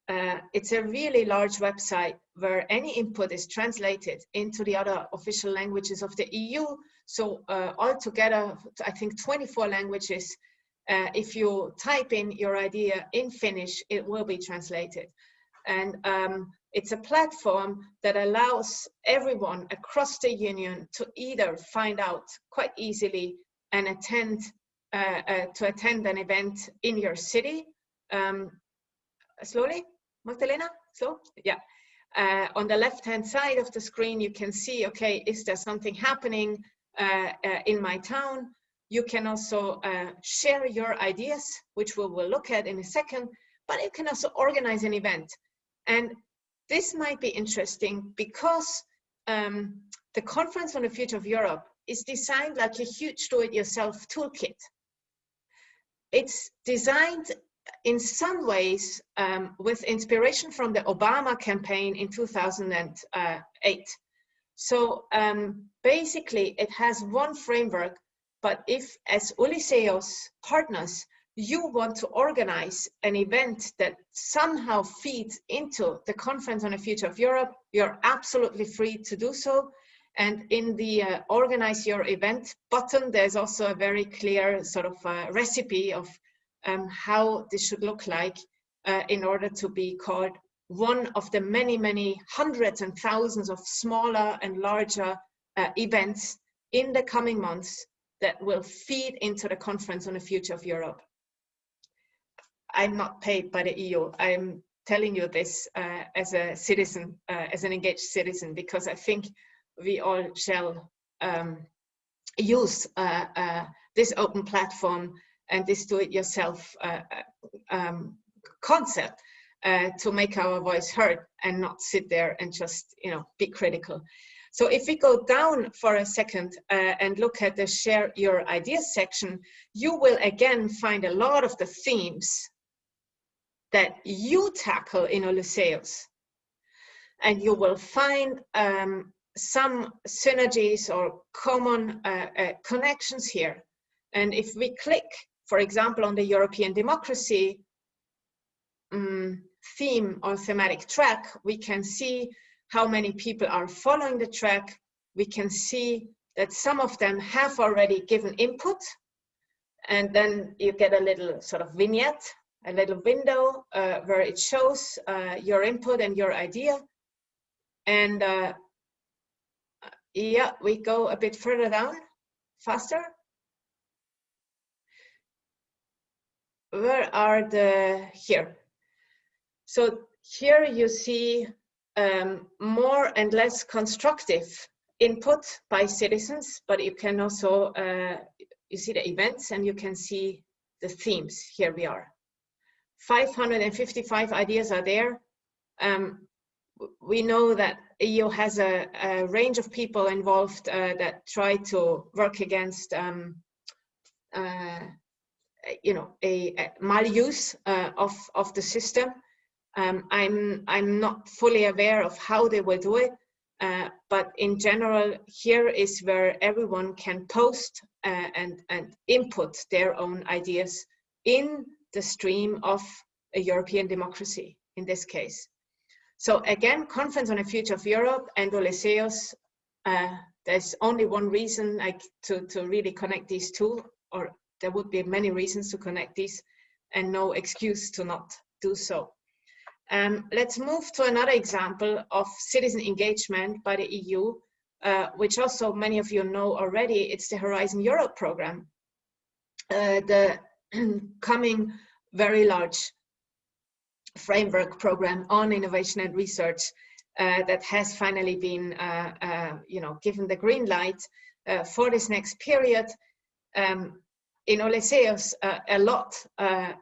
It's a really large website where any input is translated into the other official languages of the EU. So altogether, I think 24 languages. If you type in your idea in Finnish, it will be translated. And it's a platform that allows everyone across the Union to either find out quite easily and attend an event in your city. Slowly, Magdalena, slow, yeah. On the left-hand side of the screen, you can see, okay, is there something happening in my town? You can also share your ideas, which we will look at in a second, but you can also organize an event. And this might be interesting because the Conference on the Future of Europe is designed like a huge do-it-yourself toolkit. It's designed in some ways with inspiration from the Obama campaign in 2008. So basically it has one framework, but if as Ulysseus partners, you want to organize an event that somehow feeds into the Conference on the Future of Europe, you're absolutely free to do so. And in the organize your event button, there's also a very clear sort of recipe of how this should look like in order to be called one of the many, many hundreds and thousands of smaller and larger events in the coming months that will feed into the Conference on the Future of Europe. I'm not paid by the EU. I'm telling you this as a citizen, as an engaged citizen, because I think we all shall use this open platform and this do-it-yourself concept to make our voice heard and not sit there and just, be critical. So if we go down for a second and look at the Share Your Ideas section, you will again find a lot of the themes that you tackle in Ulysseus. And you will find some synergies or common connections here. And if we click, for example, on the European democracy theme or thematic track, we can see how many people are following the track. We can see that some of them have already given input. And then you get a little sort of vignette a little window where it shows your input and your idea. And yeah, we go a bit further down, faster. Where are the, here. So here you see more and less constructive input by citizens, but you can also, you see the events and you can see the themes. Here we are. 555 ideas are there. We know that EU has a range of people involved that try to work against you know, a maluse of the system. I'm not fully aware of how they will do it, but in general, here is where everyone can post and input their own ideas in the stream of a European democracy, in this case. So again, Conference on the Future of Europe and Ulysseus, there's only one reason to really connect these two, or there would be many reasons to connect these and no excuse to not do so. Let's move to another example of citizen engagement by the EU, which also many of you know already. It's the Horizon Europe program, the coming very large framework program on innovation and research that has finally been you know, given the green light for this next period. In Ulysseus, a lot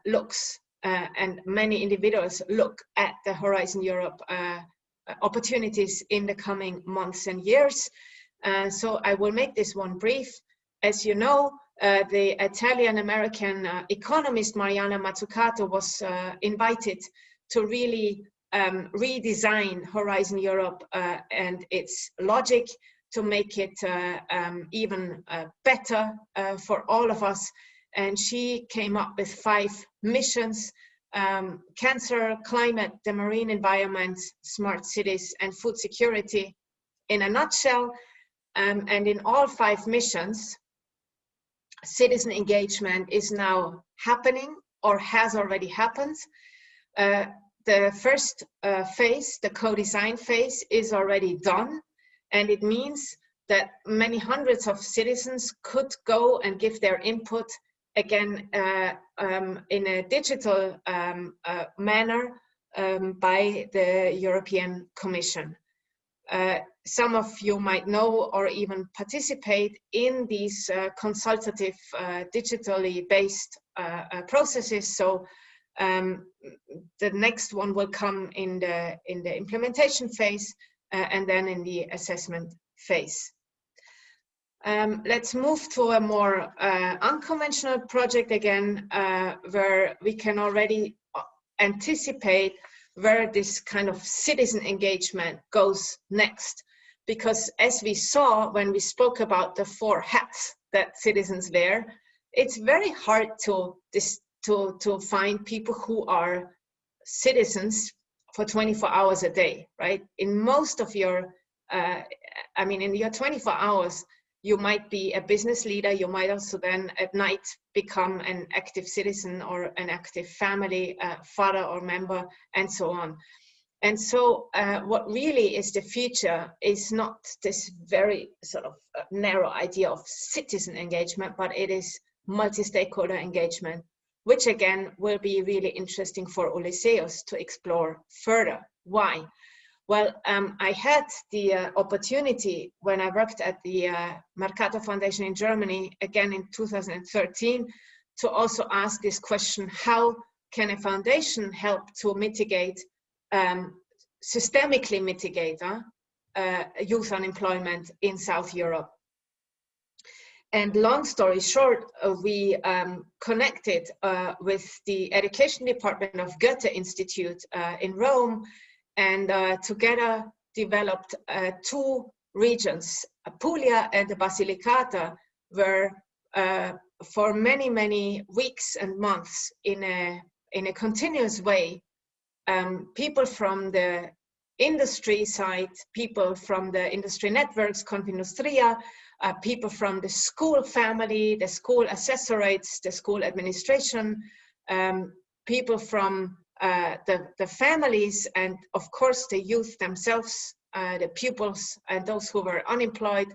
looks and many individuals look at the Horizon Europe opportunities in the coming months and years. So I will make this one brief. As you know, the Italian-American economist Mariana Mazzucato was invited to really redesign Horizon Europe and its logic to make it even better for all of us. And she came up with 5 missions: cancer, climate, the marine environment, smart cities, and food security in a nutshell. And in all 5 missions, citizen engagement is now happening or has already happened. The first phase, the co-design phase, is already done. And it means that many hundreds of citizens could go and give their input again in a digital manner by the European Commission. Some of you might know or even participate in these consultative digitally based processes. So the next one will come in the implementation phase and then in the assessment phase. Let's move to a more unconventional project again, where we can already anticipate where this kind of citizen engagement goes next. Because as we saw when we spoke about the 4 hats that citizens wear, it's very hard to find people who are citizens for 24 hours a day, right? In most of your, I mean, in your 24 hours, you might be a business leader. You might also then at night become an active citizen or an active family father or member, and so on. And so what really is the future is not this very sort of narrow idea of citizen engagement, but it is multi-stakeholder engagement, which again will be really interesting for Ulysseus to explore further. Why? Well, I had the opportunity when I worked at the Mercator Foundation in Germany, again in 2013, to also ask this question: how can a foundation help to mitigate, systemically mitigate youth unemployment in South Europe? And long story short, we connected with the education department of Goethe Institute in Rome, and together developed 2 regions, Apulia and the Basilicata, where for many, many weeks and months in a continuous way, people from the industry side, people from the industry networks, Confindustria, people from the school family, the school assessorates, the school administration, people from the families, and of course the youth themselves, the pupils and those who were unemployed,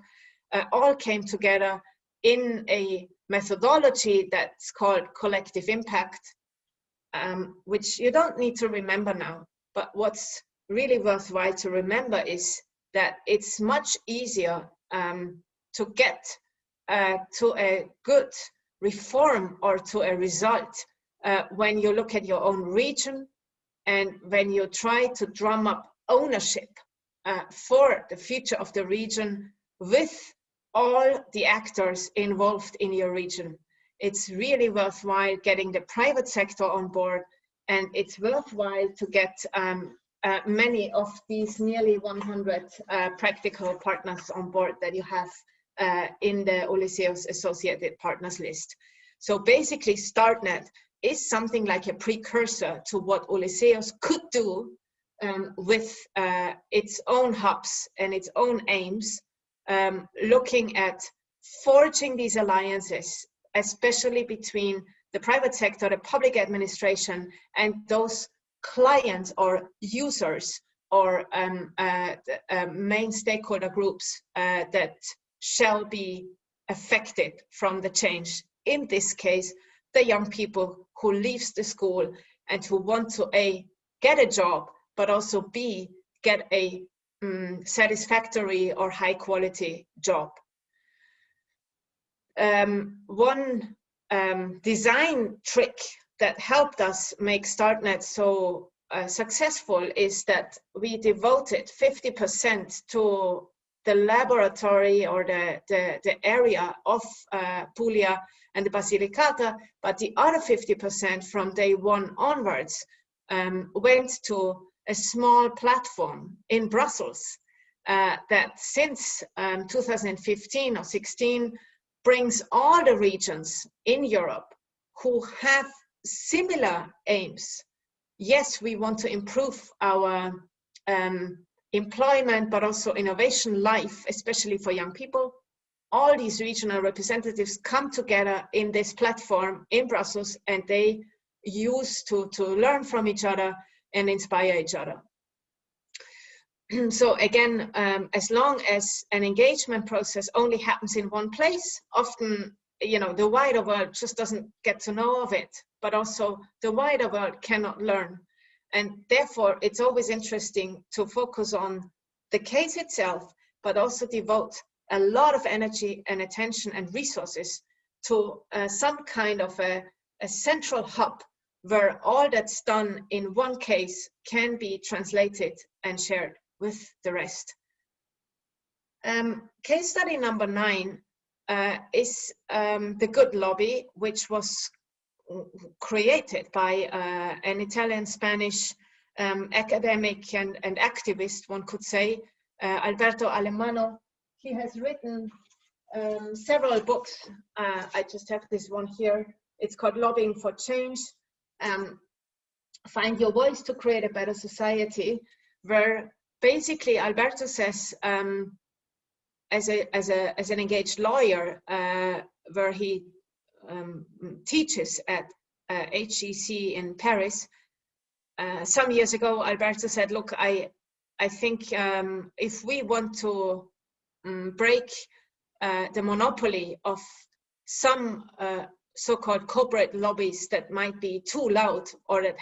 all came together in a methodology that's called collective impact, which you don't need to remember now. But what's really worthwhile to remember is that it's much easier to get to a good reform or to a result when you look at your own region and when you try to drum up ownership for the future of the region with all the actors involved in your region. It's really worthwhile getting the private sector on board, and it's worthwhile to get many of these nearly 100 practical partners on board that you have in the Ulysseus Associated Partners list. So basically, StartNet is something like a precursor to what Ulysseus could do with its own hubs and its own aims, looking at forging these alliances, especially between the private sector, the public administration, and those clients or users or main stakeholder groups that shall be affected from the change. In this case, the young people who leaves the school and who want to A, get a job, but also B, get a satisfactory or high quality job. One design trick that helped us make StartNet so successful is that we devoted 50% to the laboratory or the area of Puglia and the Basilicata, but the other 50% from day one onwards went to a small platform in Brussels that since 2015 or 16 brings all the regions in Europe who have similar aims. Yes, we want to improve our employment, but also innovation life, especially for young people. All these regional representatives come together in this platform in Brussels, and they use to learn from each other and inspire each other. So again, as long as an engagement process only happens in one place, often, you know, the wider world just doesn't get to know of it, but also the wider world cannot learn. And therefore, it's always interesting to focus on the case itself, but also devote a lot of energy and attention and resources to some kind of a central hub where all that's done in one case can be translated and shared with the rest. Case study number 9 is the Good Lobby, which was created by an Italian-Spanish academic and activist, one could say, Alberto Alemano. He has written several books. I just have this one here. It's called Lobbying for Change. Find Your Voice to Create a Better Society, where basically Alberto says, as an engaged lawyer, where he teaches at HEC in Paris, some years ago, Alberto said, look, I think if we want to break the monopoly of some so-called corporate lobbies that might be too loud or that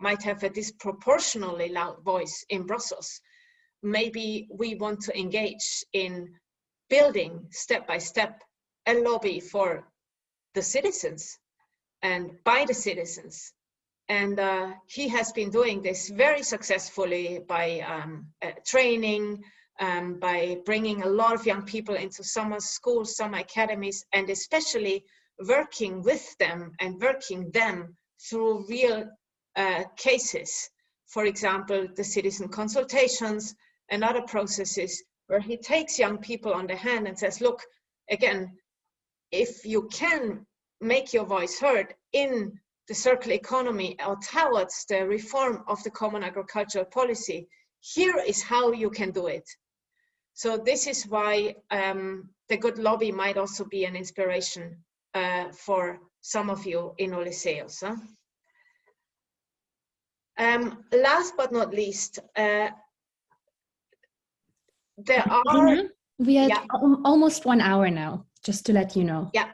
might have a disproportionately loud voice in Brussels, maybe we want to engage in building step by step a lobby for the citizens and by the citizens. And he has been doing this very successfully by training, by bringing a lot of young people into summer schools, summer academies, and especially working with them and working them through real cases. For example, the citizen consultations and other processes where he takes young people on the hand and says, look, again, if you can make your voice heard in the circular economy or towards the reform of the common agricultural policy, here is how you can do it. So this is why the Good Lobby might also be an inspiration for some of you in Ulysseus. Huh? Last but not least, there are... We are almost 1 hour now, just to let you know. Yeah.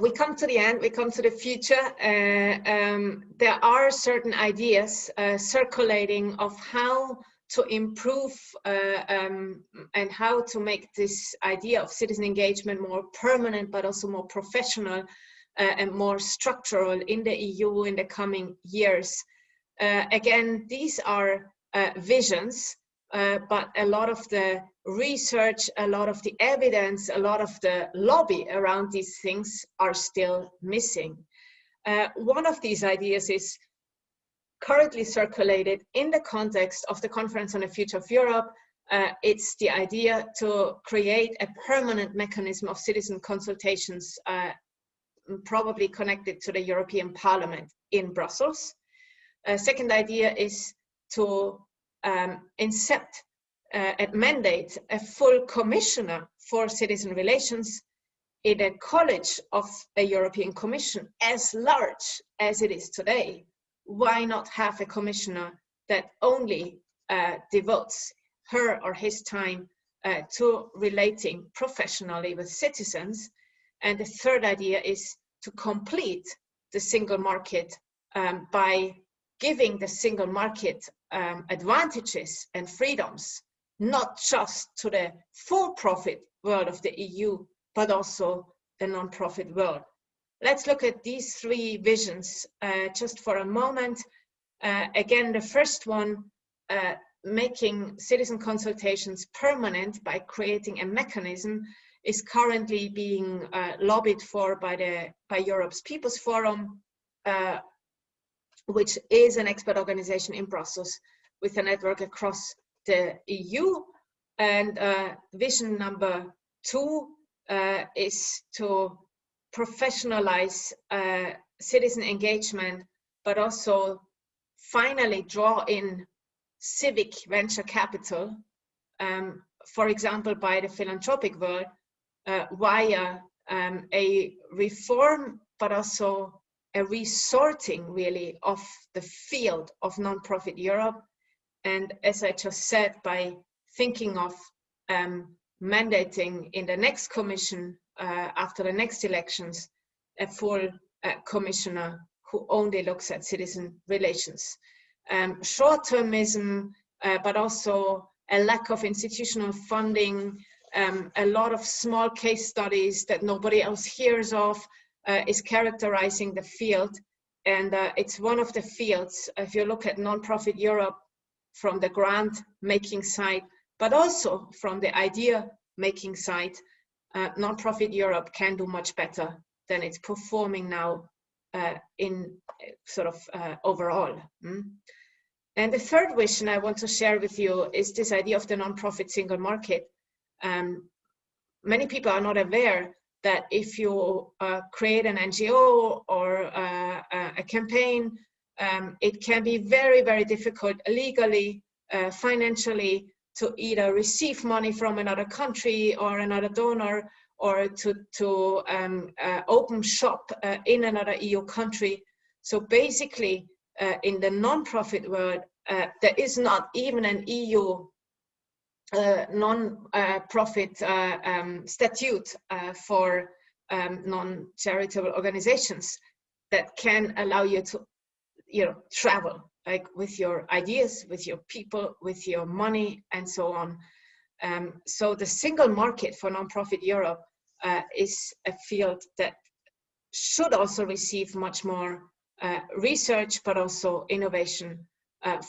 We come to the end, we come to the future. There are certain ideas circulating of how to improve and how to make this idea of citizen engagement more permanent, but also more professional and more structural in the EU in the coming years. Again, these are visions, but a lot of the research, a lot of the evidence, a lot of the lobby around these things are still missing. One of these ideas is currently circulated in the context of the Conference on the Future of Europe. It's the idea to create a permanent mechanism of citizen consultations, probably connected to the European Parliament in Brussels. Second idea is to incept and mandate a full commissioner for citizen relations in a college of a European Commission as large as it is today. Why not have a commissioner that only devotes her or his time to relating professionally with citizens? And the third idea is to complete the single market by giving the single market advantages and freedoms, not just to the for-profit world of the EU, but also the non-profit world. Let's look at these three visions just for a moment. Again, the first one, making citizen consultations permanent by creating a mechanism, is currently being lobbied for by Europe's People's Forum, which is an expert organization in Brussels with a network across the EU. And vision number two is to professionalize citizen engagement, but also finally draw in civic venture capital, for example, by the philanthropic world, via a reform, but also a resorting really of the field of nonprofit Europe. And as I just said, by thinking of mandating in the next commission after the next elections a full commissioner who only looks at citizen relations. Short-termism, but also a lack of institutional funding, a lot of small case studies that nobody else hears of, is characterizing the field. And it's one of the fields, if you look at nonprofit Europe from the grant making side, but also from the idea making side, nonprofit Europe can do much better than it's performing now in sort of overall. And the third vision I want to share with you is this idea of the nonprofit single market. Many people are not aware that if you create an NGO or a campaign, it can be very, very difficult legally, financially, to either receive money from another country or another donor, or to open shop in another EU country. So basically, in the non-profit world, there is not even an EU non-profit statute for non-charitable organizations that can allow you to, travel, like with your ideas, with your people, with your money, and so on. So the single market for nonprofit Europe is a field that should also receive much more research, but also innovation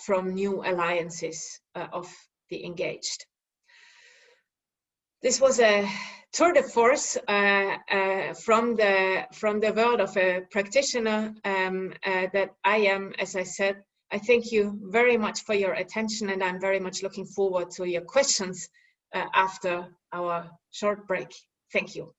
from new alliances of the engaged. This was a tour de force from the world of a practitioner that I am, as I said. I thank you very much for your attention, and I'm very much looking forward to your questions after our short break. Thank you.